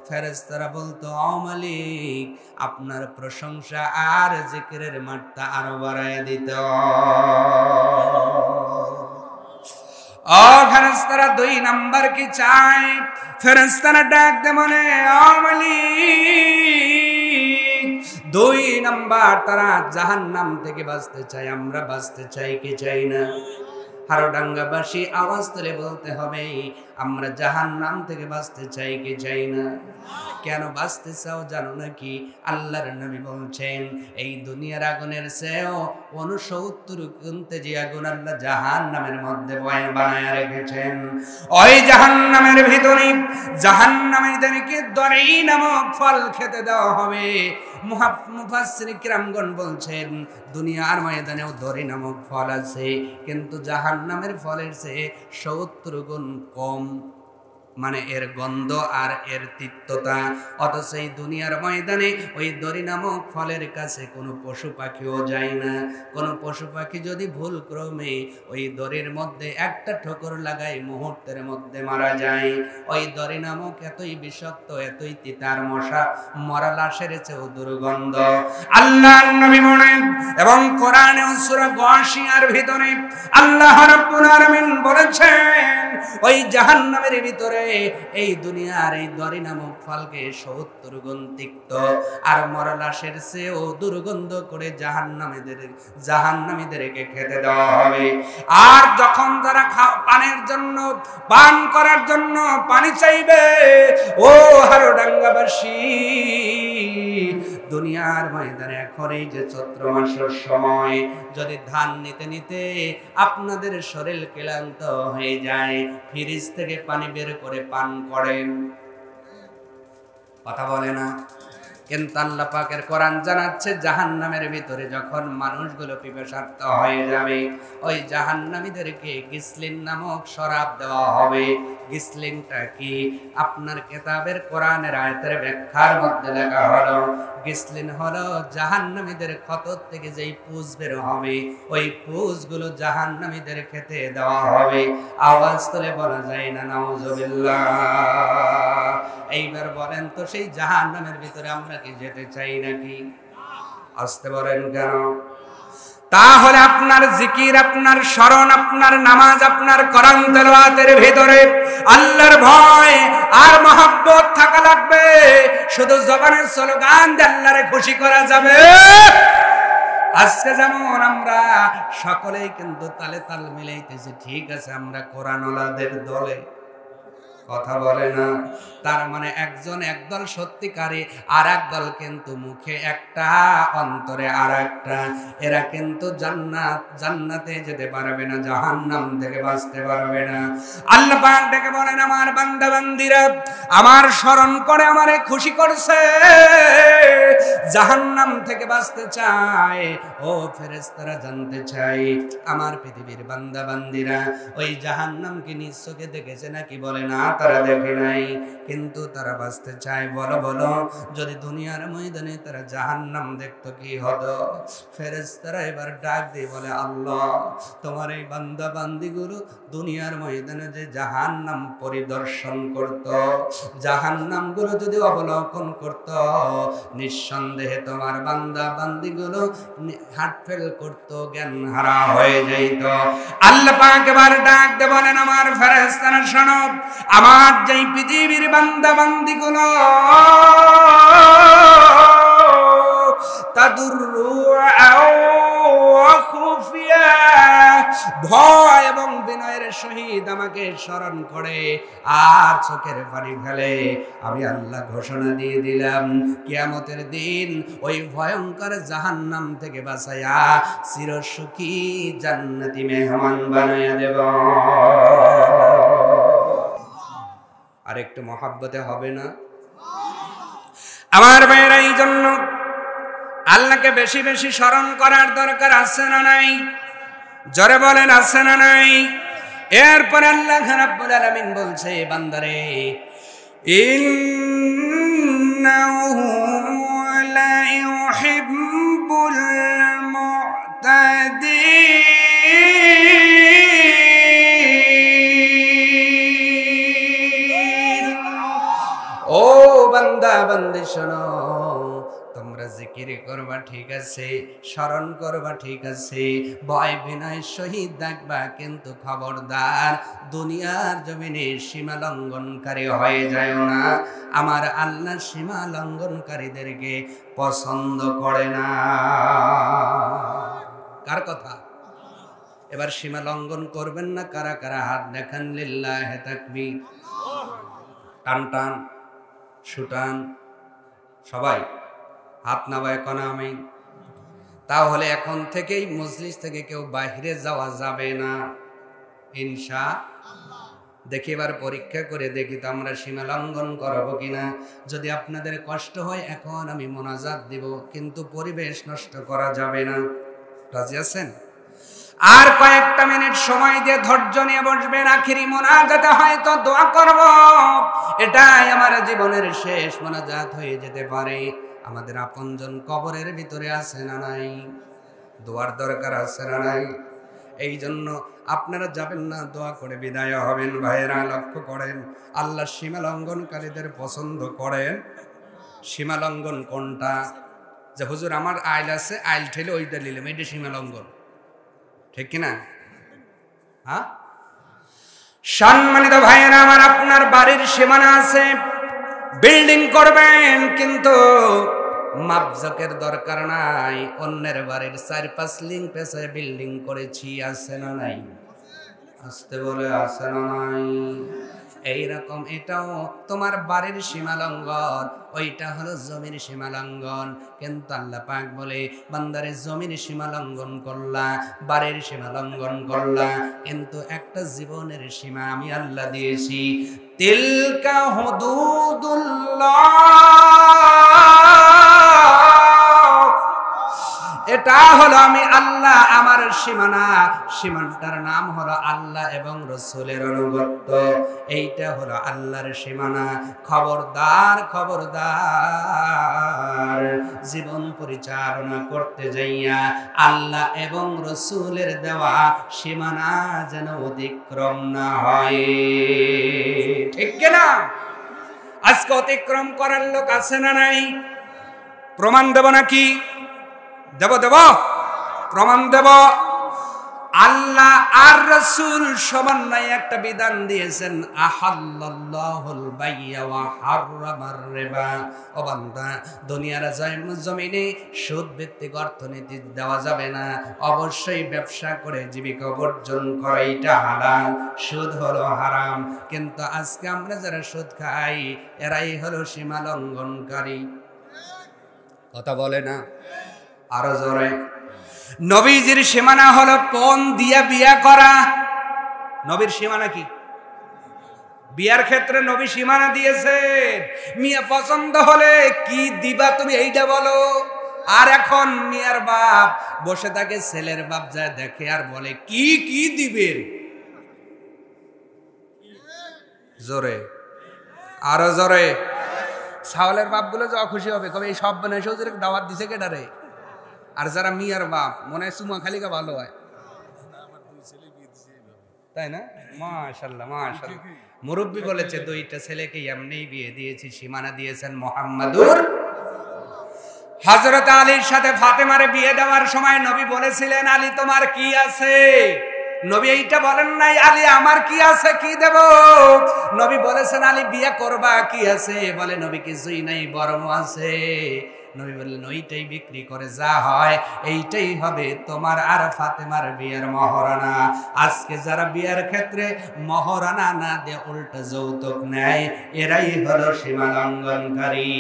ফেরেশতারা বলতো, ও মালিক, আপনার প্রশংসা আর জিকিরের মাত্রা আরো বাড়ায় দিত। ও ফেরেশতারা দুই নাম্বার কি চায়? ফেরেশতারা ডাক দে বলে, ও মালিক, দুই নাম্বার তারা জাহান্নাম থেকে বাঁচতে চায়। আমরা বাঁচতে চাই কি চাই না? হারোডাঙ্গাবাসী আওয়াজ তুলে বলতে হবে, আমরা জাহান্নাম থেকে বাঁচতে চাই কি চাই না? কেন বাঁচতে চাও জানো নাকি? আল্লাহর নবী বলছেন, এই দুনিয়ার আগুনের চেয়েও 69 গুণ তেজি আগুন আল্লাহ জাহান্নামের মধ্যে বানায় রেখেছেন। ওই জাহান্নামের ভিতরে জাহান্নামীদেরকে দরই নামক ফল খেতে দেওয়া হবে। মুফাসসির কিরামগণ বলছেন, দুনিয়ার ময়দানেও দরি নামক ফল আছে, কিন্তু জাহান্নামের ফলের চেয়ে 70 গুণ কম, মানে এর গন্ধ আর এর তিক্ততা। অথচ এই দুনিয়ার ময়দানে ওই দরি নামক ফলের কাছে কোনো পশু পাখিও যায় না। কোনো পশু পাখি যদি ভুল ক্রমে ওই দরির মধ্যে একটা ঠোকর লাগায়, মুহূর্তের মধ্যে মারা যায়। ওই দরি নামক এতই বিষাক্ত, এতই তিতার মশা, মরা লাশের চেয়েও দুর্গন্ধ। আল্লাহর নবী বলেন, এবং কোরআনে সূরা গাশিয়ার ভিতরে আল্লাহ রাব্বুল আলামিন বলেছেন, ওই জাহান্নামের ভিতরে এই দুনিয়ার এই দরি নামক ফলকে 70 গুণ তিক্ত আর মরা লাশের চেয়েও দুর্গন্ধ করে জাহান্নামীদেরকে খেতে দেওয়া হবে। আর যখন তারা পানের জন্য, পান করার জন্য পানি চাইবে, ও হারোডাঙ্গাবাসী, দুনিয়ার ময়দানে এখন এই যে চৈত্র মাসের সময় যদি ধান নিতে নিতে আপনাদের শরীর ক্লান্ত হয়ে যায়, ফ্রিজ থেকে পানি বের করে পান করেন, কথা বলে না? কিন্তু আল্লাহ পাকের কোরআন জানাচ্ছে জাহান্নামের ভিতরে যখন মানুষগুলো পিপাসার্ত হয়ে যাবে, ওই জাহান্নামীদেরকে গিসলিন নামক শরাব দেওয়া হবে। গিসলিনটা কি? আপনার কিতাবের কোরআনের আয়াতের ব্যাখ্যার মধ্যে লেখা হলো গিসলিন হলো জাহান্নামীদের ক্ষত থেকে যেই পুজ বের হবে, ওই পুজগুলো জাহান্নামীদের খেতে দেওয়া হবে। আওয়াজ তুলে বলা যায় না নাউজুবিল্লাহ? এইবার বলেন তো সেই জাহান্নামের ভিতরে আমরা কি যেতে চাই নাকি? আসতে বলেন কেন? তাহলে আপনার জিকির, আপনার স্মরণ, আপনার নামাজ, আপনার কোরআন তেলাওয়াতের ভিতরে আল্লাহর ভয় আর মহব্বত থাকা লাগবে। শুধু জবানের স্লোগান দিয়ে আল্লাহরে খুশি করা যাবে? আজকে যেমন আমরা সকলেই কিন্তু তালে তাল মিলাইতেছি, ঠিক আছে আমরা কোরআনওয়ালাদের দলে, কথা বলে না? তার মানে একজন একদল সত্যিকারী, আর এক দল কিন্তু মুখে একটা অন্তরে আর একটা। এরা কিন্তু জান্নাতে যেতে পারবে না, জাহান্নাম থেকে বাঁচতে পারবে না। আল্লাহ পাক ডেকে বলেন আমার বান্দা বান্দিরা আমার স্মরণ করে আমারে খুশি করছে, জাহান্নাম থেকে বাঁচতে চায়। ও ফেরেশতারা জানতে চাই আমার পৃথিবীর বান্দা বান্দিরা ওই জাহান্নামকে নিজ চোখে দেখেছে নাকি? বলে না, তারা দেখে নাই, কিন্তু তারা বাঁচতে চায়। বলো বলো, যদি দুনিয়ার ময়দানে তারা জাহান্নাম দেখতো কি হতো? ফেরেশতারা এবার ডাক দিয়ে বলে আল্লাহ, তোমার এই বান্দা বান্দিগুলো দুনিয়ার ময়দানে যে জাহান্নাম পরিদর্শন করত, জাহান্নামগুলো যদি অবলোকন করত, নিঃসন্দেহে তোমার বান্দা বান্দিগুলো হার্ট ফেল করত, জ্ঞান হারা হয়ে যাইত। আল্লাহ পাক এবার ডাক দিয়ে বলেন আমার ফেরেশতারা শোনো, আমার যেই পৃথিবীর বান্দা বান্দিগুলো তাদুররু আও খুফিয়া ভয় এবং বিনয়ের সহিত আমাকে স্মরণ করে আর চোখের পানি ফেলে, আমি আল্লাহ ঘোষণা দিয়ে দিলাম কিয়ামতের দিন ওই ভয়ঙ্কর জাহান্নাম থেকে বাঁচাইয়া চিরসুখী জান্নাতি মেহমান বানাইয়া দেব। আর একটু মহাব্বতে হবে না আমার ভাইরা? এই জন্য আল্লাহকে বেশি বেশি স্মরণ করার দরকার আছে না নাই? জোরে বলেন আছে না নাই? এরপর আল্লাহ রাব্বুল আলামিন বলছে বান্দারে ইন্নাহু লা ইউহিব্বুল মু'তাদিন। ও বান্দা বান্দি শোনো, তোমরা জিকির করবা ঠিক আছে, স্মরণ করবা ঠিক আছে, ভয় বিনয় শহীদ দেখবা, কিন্তু খবরদার দুনিয়ার জমিনে সীমা লঙ্ঘনকারী হয়ে যায় না। আমার আল্লাহ সীমা লঙ্ঘনকারীদেরকে পছন্দ করে না। কার কথা? এবার সীমা লঙ্ঘন করবেন না কারা কারা? হাত দেখান, লিল্লাহি তাকবীর। টান টান সুটান সবাই হাত নামায় কোন আমি। তাহলে এখন থেকেই মজলিস থেকে কেউ বাইরে যাওয়া যাবে না ইনশাআল্লাহ। দেখি এবার পরীক্ষা করে দেখি তো আমরা সীমা লঙ্ঘন করবো কিনা। যদি আপনাদের কষ্ট হয় এখন আমি মোনাজাত দিব, কিন্তু পরিবেশ নষ্ট করা যাবে না। রাজি আছেন? আর কয়েকটা মিনিট সময় দিয়ে ধৈর্য নিয়ে বসবেন। আখিরি মোনাজাতে হয়তো দোয়া করব, এটাই আমার জীবনের শেষ মোনাজাত হয়ে যেতে পারে। আমাদের আপনজন কবরের ভিতরে আছে না নাই? দোয়ার দরকার আছে না নাই? এই জন্য আপনারা যাবেন না, দোয়া করে বিদায় হবেন। ভাইয়েরা লক্ষ্য করেন, আল্লাহ সীমা লঙ্ঘনকারীদের পছন্দ করেন। সীমা লঙ্ঘন কোনটা? যে হুজুর আমার আইল আছে, আইল ঠেলে ওইটা নিলাম, এইটা সীমা লঙ্ঘন, ঠিক কিনা? হ্যাঁ, সম্মানিত ভাইয়েরা আমার, আপনার বাড়ির সীমানা আছে, বিল্ডিং করবেন, কিন্তু মাপজকের দরকার নাই। অন্যের বাড়ির 4-5 লিং পেছায় বিল্ডিং করেছি, আছে না নাই? আসতে বলে আছে না নাই? এইরকম এটাও তোমার বাড়ির সীমা লঙ্ঘন, ওইটা হলো জমির সীমা লঙ্ঘন। কিন্তু আল্লাহ পাক বলে, বান্দারে জমির সীমা লঙ্ঘন করলা, বাড়ির সীমা লঙ্ঘন করলা, কিন্তু একটা জীবনের সীমা আমি আল্লাহ দিয়েছি। তিলকা হুদুদুল্লাহ, এটা হলো আমি আল্লাহ আমার সীমানা। সীমানাটার নাম হলো আল্লাহ এবং রাসূলের আনুগত্য। এইটা হলো আল্লাহর সীমানা। খবরদার খবরদার, জীবন পরিচালনা করতে যাইয়া আল্লাহ এবং রাসূলের দেওয়া সীমানা যেন অতিক্রম না হয়। ঠিক কিনা? আজকে অতিক্রম করার লোক আছে না নাই? প্রমাণ দেব নাকি? দেব প্রমাণ দেব। আল্লাহ আর রাসূল সমন্বয়ে একটা বিধান দিয়েছেন, আহাল্লাল্লাহুল বাইয়া ওয়া হাররামার রিবা। ও বান্দা, দুনিয়ার জমিনে সুদ ভিত্তিক অর্থনীতি দেওয়া যাবে না, অবশ্যই ব্যবসা করে জীবিকা অর্জন করা এটা হালাল, সুদ হলো হারাম। কিন্তু আজকে আমরা যারা সুদ খাই এরাই হলো সীমা লঙ্ঘনকারী। কথা বলে না? আরো জোরে। নবীজির সীমানা হলো পণ দিয়া বিয়া করা। নবীর সীমানা কি? বিয়ার ক্ষেত্রে নবী সীমানা দিয়েছেন, মিয়া পছন্দ হলে কি দিবা তুমি এইটা বলো। আর এখন মিয়ার বাপ বসে থাকে, ছেলের বাপ যায় দেখে আর বলে কি কি দিবেন। জোরে, আরো জোরে। ছাওয়ালের বাপ গুলো যা খুশি হবে, কবে এই সব বানায় দাওয়াত দিছে কেডারে। আর যারা মিয়ার বাপ মনে হয় চুমা খালিকা ভালো হয়, তাই না? মাশাআল্লাহ মাশাআল্লাহ। মুরব্বী বলেছে দুইটা ছেলেকে এমনি বিয়ে দিয়েছি, সীমানা দিয়েছেন মুহাম্মাদুর। হযরত আলীর সাথে ফাতেমারে বিয়ে দেওয়ার সময় নবী বলেছিলেন, আলী তোমার কি আছে? নবী এইটা বলেন নাই আলী আমার কি আছে, কি দেব। নবী বলেছেন আলী বিয়ে করবা, কি আছে? বলে নবী কিছুই নাই, বরং আছে। নবী বললেন ওইটাই বিক্রি করে যা হয় এইটাই হবে তোমার আর ফাতেমার বিয়ের মহরানা। আজকে যারা বিয়ের ক্ষেত্রে মহরানা না দিয়ে উল্টা যৌতুক নেয় এরাই হলো সীমা লঙ্ঘনকারী।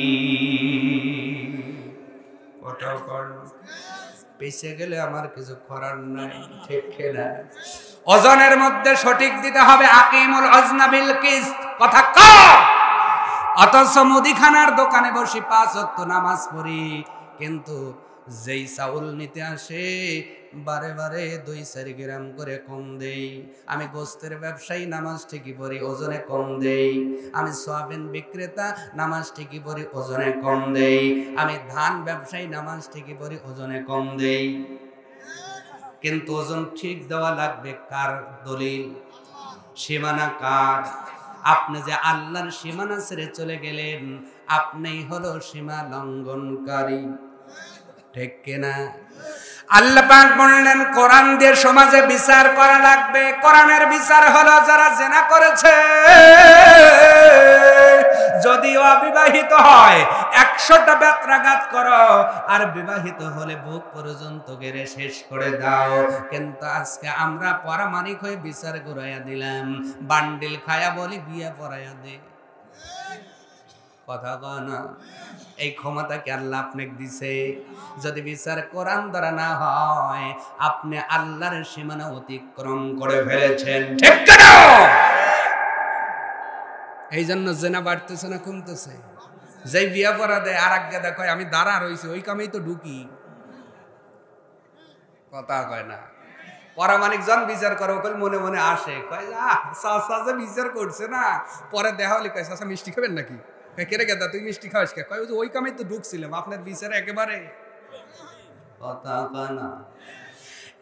পেছে গেলে আমার কিছু করার নাই, ঠিক না? ওজনের মধ্যে সঠিক দিতে হবে, আকিমুল ওজনা বিল কিসত, কথা কম। অথচ মুদিখানার দোকানে বসে 5 ওয়াক্ত নামাজ পড়ি, কিন্তু যেই চাউল নিতে আসে বারে বারে 2-4 গ্রাম করে কম দেই। আমি গোস্তের ব্যবসায়ী, নামাজ ঠিকই পড়ি, ওজনে কম দেই। আমি সয়াবিন বিক্রেতা, নামাজ ঠিকই পড়ি, ওজনে কম দেই। আমি ধান ব্যবসায়ী, নামাজ ঠিকই পড়ি, ওজনে কম দেই। কিন্তু ওজন ঠিক দেওয়া লাগবে কার দলিল? সীমানা কার? আপনি যে আল্লাহর সীমানা ছেড়ে চলে গেলেন, আপনিই হলো সীমা লঙ্ঘনকারী, ঠিক কিনা? আল্লাহ পাক বললেন কোরআন দিয়ে সমাজে বিচার করা লাগবে। কোরআনের বিচার হলো যারা জিনা করেছে যদিও অবিবাহিত হয় 100টা বেত্রাঘাত করো, আর বিবাহিত হলে বুক পর্যন্ত গেড়ে শেষ করে দাও। কিন্তু আজকে আমরা পরামানিক হয়ে বিচার করাইয়া দিলাম, বান্ডিল খায়া বলি বিয়ে পড়াইয়া দে। কথা কয় না? এই ক্ষমতা কি আল্লাহ আপনাকে দিছে? যদি বিচার কোরআন দ্বারা না হয় আপনি আল্লাহর সীমানা অতিক্রম করে ফেলেছেন, ঠিক না? এই জন্য জেনা বাড়তেছে না কমতেছে? যেই বিয়া পড়া দেয় আর আগে দেখো আমি দাঁড়া রয়েছি, ওই কামেই তো ঢুকি। কথা কয় না? পরামানিক জন বিচার করো মনে মনে আসে, কয় যে বিচার করছে না, পরে দেখা হলে কয় চাচা মিষ্টি খাবেন নাকি? কেড়ে গেদা তুই মিষ্টি খাওয়াস কে? কয় ওই কামেই তো ঢুকছিলাম, আপনার বিচারে একেবারে। কথা কয় না?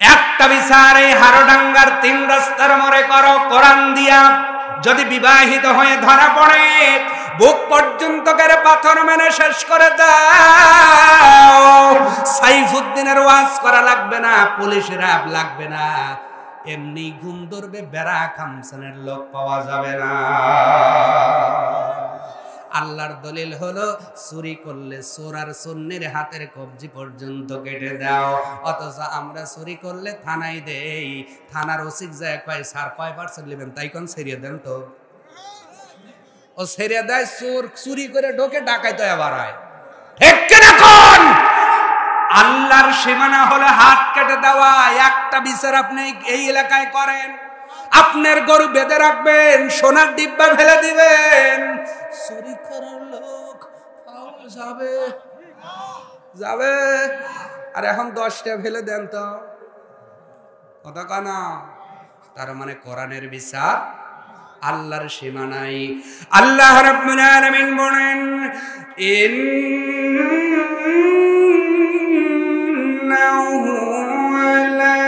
একটা বিচার এই হারোডাঙ্গার 3 রাস্তার মোড়ে করো কোরআন দিয়া। যদি বিবাহিত হয়ে ধরা পড়ে বুক পর্যন্ত করে পাথর মেনে শেষ করে দাও। সাইফুদ্দিনের ওয়াজ করা লাগবে না, পুলিশের আপ লাগবে না, এমনি ঘুম ধরবে, বেড়া খামসানের লোক পাওয়া যাবে না। আল্লাহর দলিল হলো চুরি করলে চোর আর চুন্নির হাতের কবজি পর্যন্ত কেটে দাও। অথচ আমরা চুরি করলে থানায় দেই, থানার ওসিক যায় কয় স্যার কয় পার্সেন্ট নেবেন, তাই কোন ছেড়িয়ে দেন তো। ও ছেড়ে দেয়, চুরি করে ঢোকে, ডাকাইতে আবার হয়। ঠিক কিনা কোন? আল্লাহর সীমানা হলো হাত কেটে দেওয়া। একটা বিচার আপনি এই এলাকায় করেন, আপনার গরু বেঁধে রাখবেন, সোনার ডিব্বা ফেলে দিবেন, চুরি করার লোক যাবে যাবে। আর এখন 10টা ফেলে দেন তো, কথা কানা। তার মানে কোরআনের বিচার, আল্লাহর সীমানায়। আল্লাহ রাব্বুল আলামিন বলেন, ইন্নাহু লা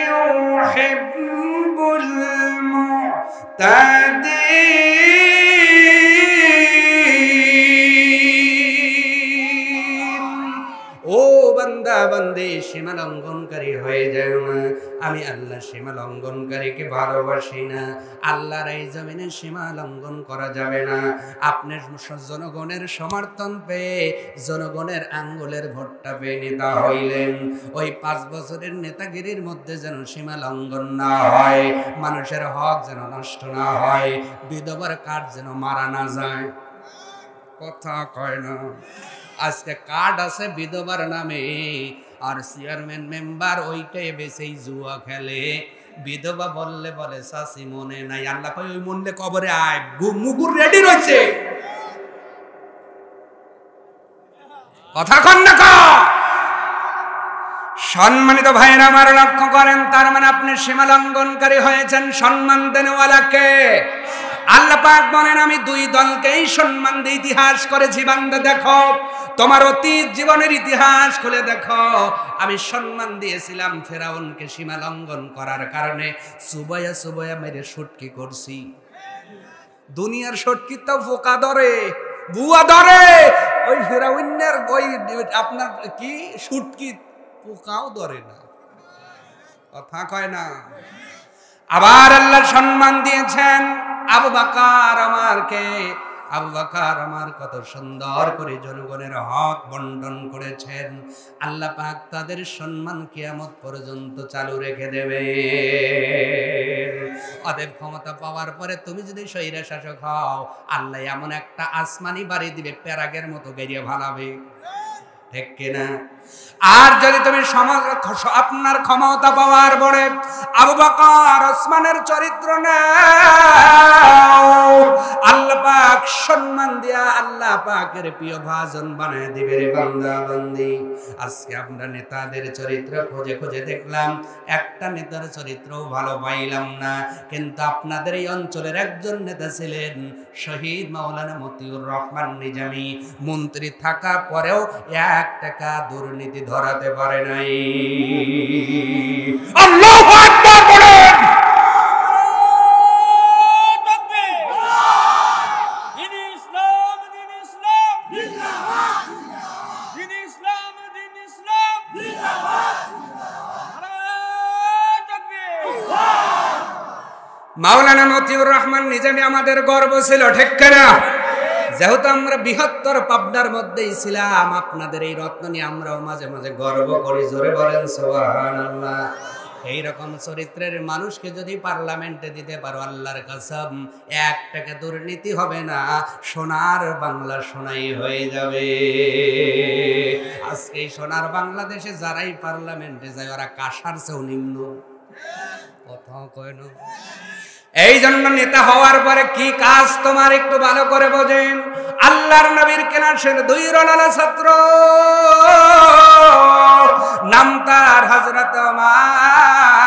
ইউহিব্বুল মুতাদিন। ও বান্দা বান্দে, সীমা লঙ্ঘনকারী হয়ে যায় না। আমি আল্লাহ সীমা লঙ্ঘনকারীকে ভালোবাসি না। আল্লাহর এই জমিনে সীমা লঙ্ঘন করা যাবে না। আপনি জনগণের সমর্থন পেয়ে, জনগণের আঙ্গুলের ভোটটা পেয়ে নেতা হইলেন। ওই 5 বছরের নেতাগিরির মধ্যে যেন সীমা লঙ্ঘন না হয়, মানুষের হক যেন নষ্ট না হয়, বিধবার কার্ড যেন মারা না যায়। কথা কয় না। আজকে কার্ড আছে বিধবার নামে, আর চেয়ারম্যান মেম্বার ওইটাই বেশি জুয়া খেলে। বিধবা বললে বলে চাচি মনে নাই। আল্লাহ কই ওই মনলে কবরে আয়, মুগুর রেডি রয়েছে। কথা কন না ক। সম্মানিত ভাইরা আমার, লক্ষ্য করেন, তার মানে আপনি সীমা লঙ্ঘনকারী হয়েছেন। সম্মান দেনওয়ালাকে আল্লাহ পাক বলেন, আমি 2 দলকেই সম্মান দিয়ে ইতিহাস করেছি। বান্দা দেখো, তোমার অতীত জীবনের ইতিহাস খুলে দেখো। আমি সম্মান দিয়েছিলাম ফেরাউনকে সীমা লঙ্ঘন করার কারণে। সুবয়া সুবয়া মেরে শুটকি করছি। দুনিয়ার শুটকি তো ফোকা ধরে, বুয়া ধরে, ওই ফেরাউনের ওই আপনার কি শুটকি পোকাও ধরে না। কথা কয় না। আবার আল্লাহ সম্মান দিয়েছেন আবু বকর আমারকে। আবু বকর আমার কত সুন্দর করে জনগণের হক বন্টন করেছেন। আল্লাহ পাক তাদের সম্মান কিয়ামত পর্যন্ত চালু রেখে দেবে। অতএব ক্ষমতা পাওয়ার পরে তুমি যদি স্বৈরা শাসক হও, আল্লাহ এমন একটা আসমানি বাড়ি দিবে, প্যারাগের মতো গেরিয়ে ভালাবে। ঠিক কিনা? আর যদি তুমি আপনার ক্ষমতা পাওয়ার পরে আবু বকর ওসমানের চরিত্র নাও, আল্লাহ পাক সম্মান দিয়া আল্লাহ পাকের প্রিয় ভাজন বানায় দিবে রে বান্দা বান্দি। আজকে আমরা নেতাদের চরিত্র খুঁজে খুঁজে দেখলাম, একটা নেতার চরিত্রও ভালো পাইলাম না। কিন্তু আপনাদের এই অঞ্চলের একজন নেতা ছিলেন শহীদ মাওলানা মতিউর রহমান নিজামী। মন্ত্রী থাকা পরেও 1 টাকা দুর্নীতি ধরাতে পারে নাই। আল্লাহু আকবার বলেন। মাওলানা মতিউর রহমান নিজামী আমাদের গর্ব ছিল, ঠিক কিনা? যেহেতু আমরা বৃহত্তর পাবনার মধ্যেই ছিলাম, আপনাদের এই রত্ন নিয়ে আমরাও মাঝে মাঝে গর্ব করি। জোরে বলেন সুবহানাল্লাহ। এইরকম চরিত্রের মানুষকে যদি পার্লামেন্টে দিতে পারো, আল্লাহর কসম 1 টাকা দুর্নীতি হবে না, সোনার বাংলা সোনাই হয়ে যাবে। আজকে সোনার বাংলাদেশে যারাই পার্লামেন্টে যায়, ওরা কাঁসার চেয়েও নিম্ন। কথা কয় না। এই জন্য নেতা হওয়ার পরে কি কাজ তোমার একটু ভালো করে বোঝেন। আল্লাহর নবীর ক্লাসের 2 রলালা ছাত্র, নাম তার হযরত ওমর।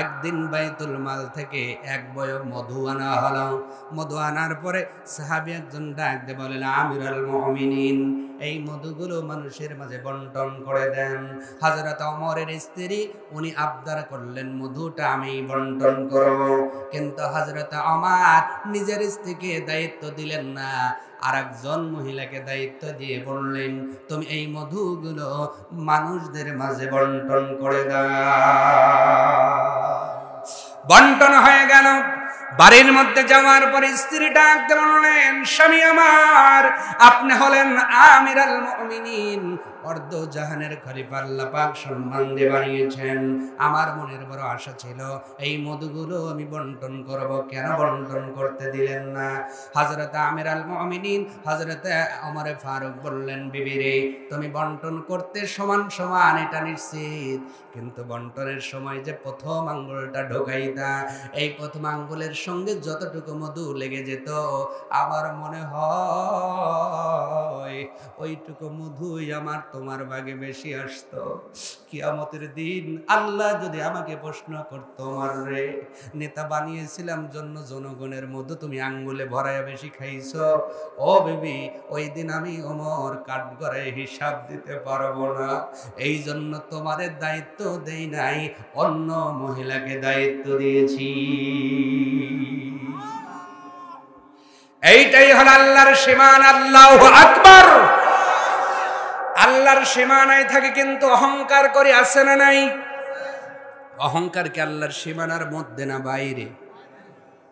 একদিন বাইতুল মাল থেকে 1 বয়ক মধু আনা হলো। মধু আনার পরে সাহাবী একজন ডাক দিয়ে বলেন, আমিরুল মুমিনিন, এই মধুগুলো মানুষের মাঝে বন্টন করে দেন। হযরত ওমরের স্ত্রী উনি আবদার করলেন, মধুটা আমি বন্টন করব। কিন্তু হযরত ওমর নিজের স্ত্রীকে দায়িত্ব দিলেন না, আরেকজন মহিলাকে দায়িত্ব দিয়ে বললেন, তুমি এই মধুগুলো মানুষদের মাঝে বন্টন করে দাও। বন্টন হয়ে গেল। বাড়ির মধ্যে যাওয়ার পরে স্ত্রী ডাকতে বললেন, স্বামী আমার, আপনি হলেন আমিরুল মুমিনিন, অর্ধ জাহানের খলিফা আল্লাহ পাক সম্মান দিয়ে বানিয়েছেন। আমার মনের বড় আশা ছিল এই মধুগুলো আমি বন্টন করব, কেন বন্টন করতে দিলেন না? হযরত আমির আল মুমিনিন হযরত ওমর ফারুক বললেন, বিবি রে, তুমি বন্টন করতে সমান সমান এটা নিশ্চিত, কিন্তু বন্টনের সময় যে প্রথম আঙ্গুলটা ঢোকাইতা, এই প্রথম আঙ্গুলের সঙ্গে যতটুকু মধু লেগে যেত, আমার মনে হয় ওইটুকু মধুই আমার তোমার ভাগে বেশি আসতো। কিয়ামতের দিন আল্লাহ যদি আমাকে প্রশ্ন করতো, আমার রে, নেতা বানিয়েছিলাম জন্য জনগণের মধু তুমি আঙ্গুলে ভরায়া বেশি খাইছো, ও বেবি, ওই দিন আমি ওমর কাঠগড়ায় হিসাব দিতে পারবো না। এই জন্য তোমাদের দায়িত্ব দেই নাই, অন্য মহিলাকে দায়িত্ব দিয়েছি। এইটাই হল আল্লাহর সীমানা। আল্লাহু আকবার। আল্লাহর সীমানায় থাকে কিন্তু অহংকার করে, আছে না নাই? অহংকার কি আল্লাহর সীমানার মধ্যে না বাইরে?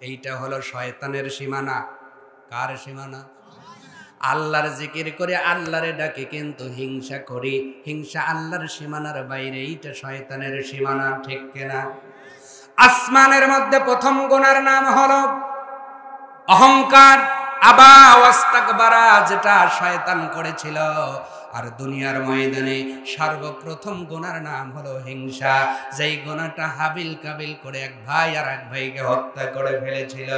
এইটা হলো শয়তানের সীমানা। কার সীমানা? আল্লাহর জিকির করে আল্লাহরে ডাকে কিন্তু হিংসা করি, হিংসা আল্লাহর সীমানার বাইরে, এইটা শয়তানের সীমানা, ঠিক কিনা? আসমানের মধ্যে প্রথম গুনার নাম হলো অহংকার, আবা ওয়াস্তাকবারা, যেটা শয়তান করেছিল। আর দুনিয়ার ময়দানে সর্বপ্রথম গুনার নাম হলো হিংসা, যেই গুনাহটা হাবিল কাবিল করে এক ভাই আর এক ভাইকে হত্যা করে ফেলেছিল।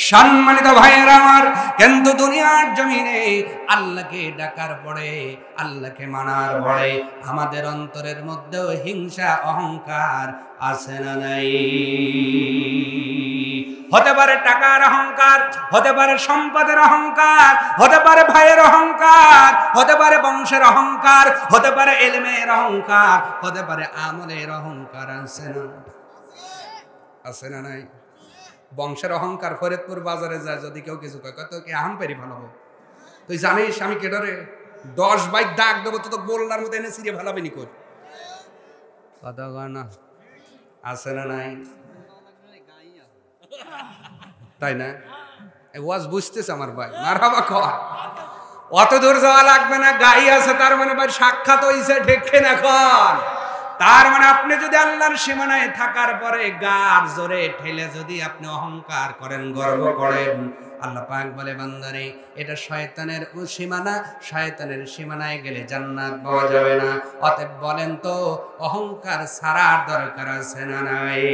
সম্মানিত ভাইয়েরা আমার, কিন্তু দুনিয়ার জমিনে আল্লাহকে ডাকার পরে, আল্লাহকে মানার পরে আমাদের অন্তরের মধ্যেও হিংসা অহংকার আছে না নাই? হতে পারে টাকার অহংকার, হতে পারে সম্পদের অহংকার, হতে পারে ভাইয়ের অহংকার, হতে পারে বংশের অহংকার, হতে পারে ইলমের অহংকার, হতে পারে আমলের অহংকার। আছে না? আছে না নাই? বংশের অহংকার, ফরিদপুর বাজারে যায় যদি কেউ কিছু কয়, কত কি আহম পেরি ভালাবো, তুই জানিস আমি কেডরে 10 বাইক ডাক দেবো, তো বললার মতো এনে সিরিয়ে ভালাবেনি কই, কথা কয় না? আছে না নাই? তাই না? ওয়াজ বুঝতেছে আমার ভাই, মারহাবা কর। অত দূর যাওয়া লাগবে না, গাই আছে তার মানে ভাই সাক্ষাৎ হইছে, ঠিক না? এখন তার মানে আপনি যদি আল্লাহর সীমানায় থাকার পরে গার জোরে ঠেলে যদি আপনি অহংকার করেন, গর্ব করেন, আল্লাহ পাক বলে, বান্দারে, এটা শয়তানের সীমানা, শয়তানের সীমানায় গেলে জান্নাত পাওয়া যাবে না। অতএব বলেন তো, অহংকার ছাড়ার দরকার আছে না নাই?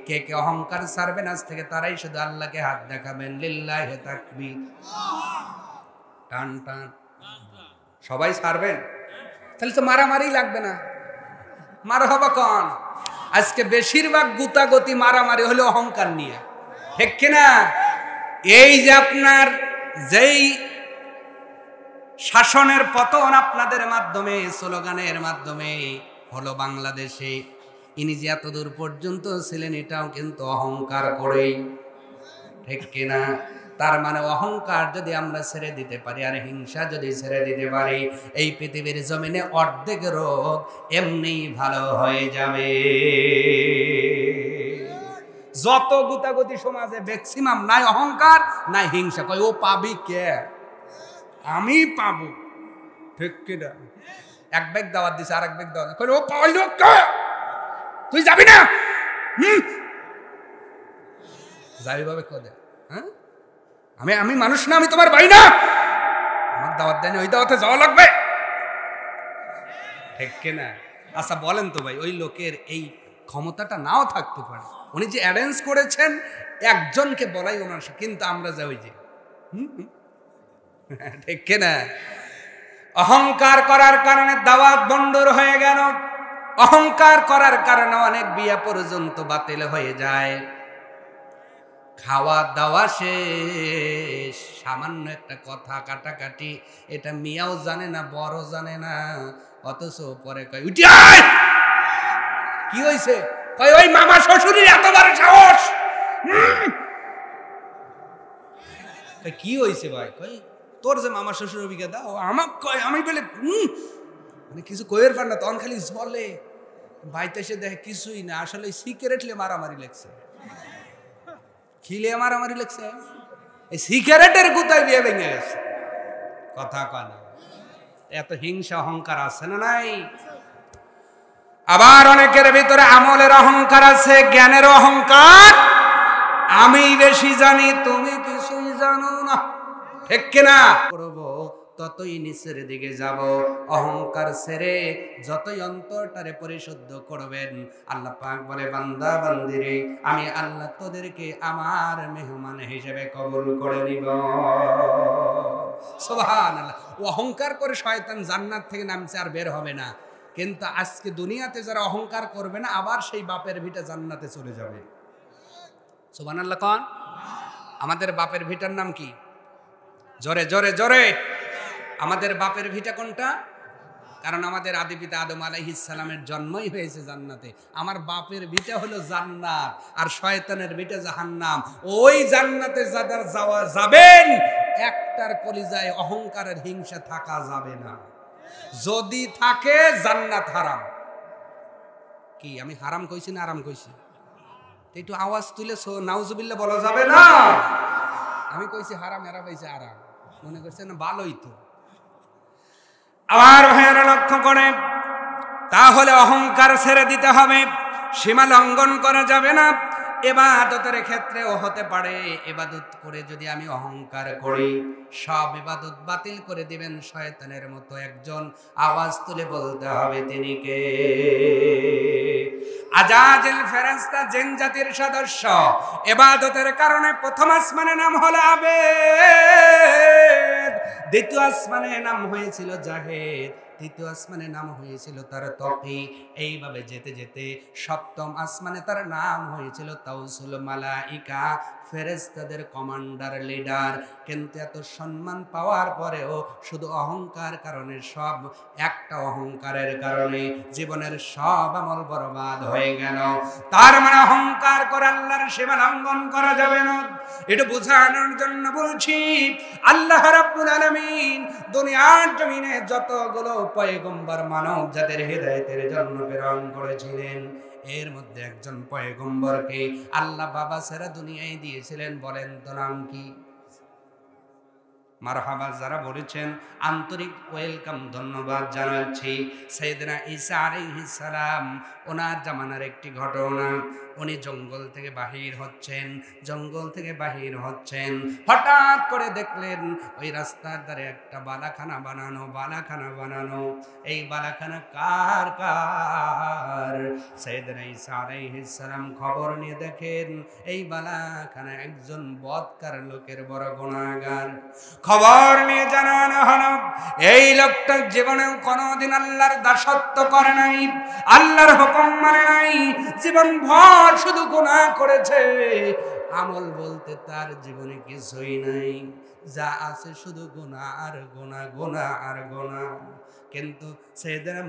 কে কে অহংকার ছাড়বেন আজ থেকে? তারাই শুধু আল্লাহকে হাত দেখাবেন, লিল্লাহি তাকবীর, টান টান। সবাই ছাড়বেন? তাহলে তো মারামারি লাগবে না, মারহাবা কন। আজকে বেশিরভাগ গুতাগতি মারামারি হলো অহংকার নিয়ে, ঠিক কিনা? এই যে আপনার যেই শাসনের পতন আপনাদের মাধ্যমে, স্লোগানের মাধ্যমে হলো বাংলাদেশে, ইনি যে এত দূর পর্যন্ত ছিলেন, এটাও কিন্তু অহংকার করেই, ঠিক কিনা? তার মানে অহংকার যদি আমরা ছেড়ে দিতে পারি আর হিংসা যদি ছেড়ে দিতে পারি, এই পৃথিবীর জমিনে অর্ধেক রোগ এমনি ভালো হয়ে যাবে। যত গুতাগুতি সমাজে ম্যাক্সিমাম নাই অহংকার, নাই হিংসা। কয় ও পাবি কে? আমি পাবো, ঠিক কিনা? এক ব্যাগ দাওয়াত দিছে, আর এক ব্যাগ দাওয়াত, কয় ও পাইলো কে? তুই যাবি না? যাবি ভাবে কদে? হ্যাঁ, আমি মানুষ না? আমি তোমার ভাই না? আমার দাওয়াত দেয়নি, ওই দাওয়াতে যাওয়া লাগবে, ঠিক কিনা? আচ্ছা বলেন তো ভাই, ওই লোকের এই ক্ষমতাটা নাও থাকতে পারে, উনি যে অ্যারেঞ্জ করেছেন একজনকে বলাই ওনার, কিন্তু আমরা যাই ওই যে, ঠিক কিনা? অহংকার করার কারণে দাওয়াত বন্ধর হয়ে গেল, অহংকার করার কারণে অনেক বিয়ে পর্যন্ত বাতিল হয়ে যায়। খাওয়া দাওয়া শেষ, সামান্য একটা কথা কাটাকাটি, এটা মিয়াও জানে না, বড় জানে না, অথচ পরে কয় উঠি আয়, কি হয়েছে? কয় ওই মামা শ্বশুরের এত বড় সাহস। কি হয়েছে ভাই? কয় তোর যে মামা শ্বশুর অভিজ্ঞতা, আমার কয়, আমি বলে মানে কিছু কয়ের পার না, তখন খালি বলে, বাইতে এসে দেখে কিছুই না, আসলে সিগারেটলে মারামারি লেগছে। খিলে মারামারি লেগছে, এই সিগারেটের গুতায় বিয়ে ভেঙে গেছে, কথা কয় না? এত হিংসা অহংকার আছে না নাই? আবার অনেকের ভিতরে আমলের অহংকার আছে, জ্ঞানের অহংকার। আমি বেশি জানি, তুমি কিছুই জানো না, ঠিক কিনা? করব ততই নিচের দিকে যাব। অহংকার ছেড়ে যতই অন্তরটারে পরিশুদ্ধ করবেন, আল্লাহ পাক বলে, বান্দা বান্দিরে, আমি আল্লাহ তোদেরকে আমার মেহমান হিসেবে কবুল করে নিব। সুবহানাল্লাহ। অহংকার করে শয়তান জান্নাত থেকে নামছে, আর বের হবে না। কিন্তু আজকে দুনিয়াতে যারা অহংকার করবে না, আবার সেই বাপের ভিটা জান্নাতে চলে যাবে। সুবহানাল্লাহ। কোন আমাদের বাপের ভিটার নাম কি? জোরে জোরে জোরে। আমাদের বাপের ভিটা কোনটা? কারণ আমাদের আদি পিতা আদম আলাইহিস সালামের জন্মই হয়েছে জান্নাতে। আমার বাপের ভিটা হলো জান্নাত, আর শয়তানের ভিটা জাহান্নাম। ওই জান্নাতে যাদের যাওয়া যাবেন, একটার কলিজায় অহংকারের হিংসা থাকা যাবে না। যদি থাকে জান্নাত হারাম। কি আমি হারাম কইছি না আরাম কইছি? একটু আওয়াজ তুলে নাউজুবিল্লাহ বলা যাবে না? আমি কইছি হারাম, এরা কইছে আরাম। মনে করছে না ভালোই তো। আবার ভাইয়েরা লক্ষ্য করে, তাহলে অহংকার ছেড়ে দিতে হবে, সীমা লঙ্ঘন করা যাবে না। ইবাদতের ক্ষেত্রেও হতে পারে, ইবাদত করে যদি আমি অহংকার করি, সব ইবাদত বাতিল করে দিবেন শয়তানের মতো একজন। আওয়াজ তুলে বলতে হবে, তিনি কে? আজাজিল ফেরেশতা, জিন জাতির সদস্য। ইবাদতের কারণে প্রথম আসমানে নাম হলো আবেদ, দ্বিতীয় আসমানে নাম হয়েছিল জাহেদ, তৃতীয় আসমানে নাম হয়েছিল তার তকি। এইভাবে যেতে যেতে সপ্তম আসমানে তার নাম হয়েছিল তাওসুল মালাইকা, ফেরেশতাদের কমান্ডার, লিডার। কিন্তু এত সম্মান পাওয়ার পরেও শুধু অহংকার কারণে, সব একটা অহংকারের কারণে জীবনের সব আমল বরবাদ হয়ে গেল। তার মানে অহংকার করে আল্লাহর সীমা লঙ্ঘন করা যাবে না। এটা বোঝানোর জন্য বলছি, আল্লাহ রাব্বুল আলামিন দুনিয়ার জমিনে যতগুলো পয়গম্বর মানব জাতির হেদায়েতের জন্য প্রেরণ করেছিলেন, এর মধ্যে একজন পয়গম্বরকে আল্লাহ বাবা ছাড়া দুনিয়ায় দিয়েছিলেন। বলেন তো নাম কি? মারহাবা যারা বলেছেন আন্তরিক ওয়েলকাম, ধন্যবাদ জানাচ্ছি। সাইয়েদনা ঈসা আলাইহিস সালাম, ওনার জামানার একটি ঘটনা। উনি জঙ্গল থেকে বাহির হচ্ছেন, হঠাৎ করে দেখলেন ওই রাস্তার ধারে একটা বালাখানা বানানো। এই বালাখানা কার? সাইয়েদনা ঈসা আলাইহিস সালাম খবর নিয়ে দেখেন এই বালাখানা একজন বদকার লোকের, বড় গুনাহগার। খবর নিয়ে জানানো হলো এই লোকটা জীবনেও কোনোদিন আল্লাহর দাসত্ব করে নাই, আল্লাহর হুকুম মানে নাই, জীবন ভর শুধু গুনাহ করেছে। আমল বলতে তার জীবনে কিছুই নাই, যা আছে শুধু গুনাহ আর গুনাহ। কিন্তু সাইয়েদনা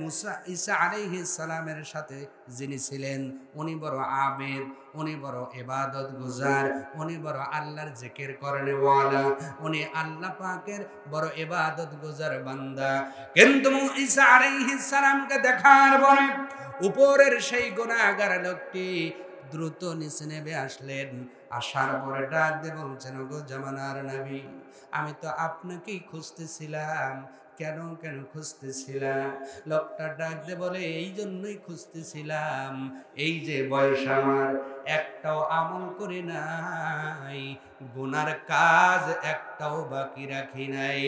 ঈসা আলাইহিস সালামের সাথে যিনি ছিলেন, উনি বড় আবেদ, উনি বড় ইবাদত গুজার, উনি বড় আল্লাহর জিকির করনে ওয়ালা, উনি আল্লাহ পাকের বড় ইবাদত গুজার বান্দা। কিন্তু ঈসা আলাইহিস সালামকে দেখার পরে উপরের সেই গুনাহগার লোকটি দ্রুত নিচে নেমে আসলেন। আসার পরে ডাক দিয়ে বলছেন, গো জামানার নবী, আমি তো আপনাকেই খুঁজতেছিলাম। কেন খুঁজতেছিলাম? লোকটা ডাক দিয়ে বলে, এই জন্যই খুঁজতেছিলাম, এই যে বয়স আমার, একটাও আমল করি নাই, গুনার কাজ একটাও বাকি রাখি নাই।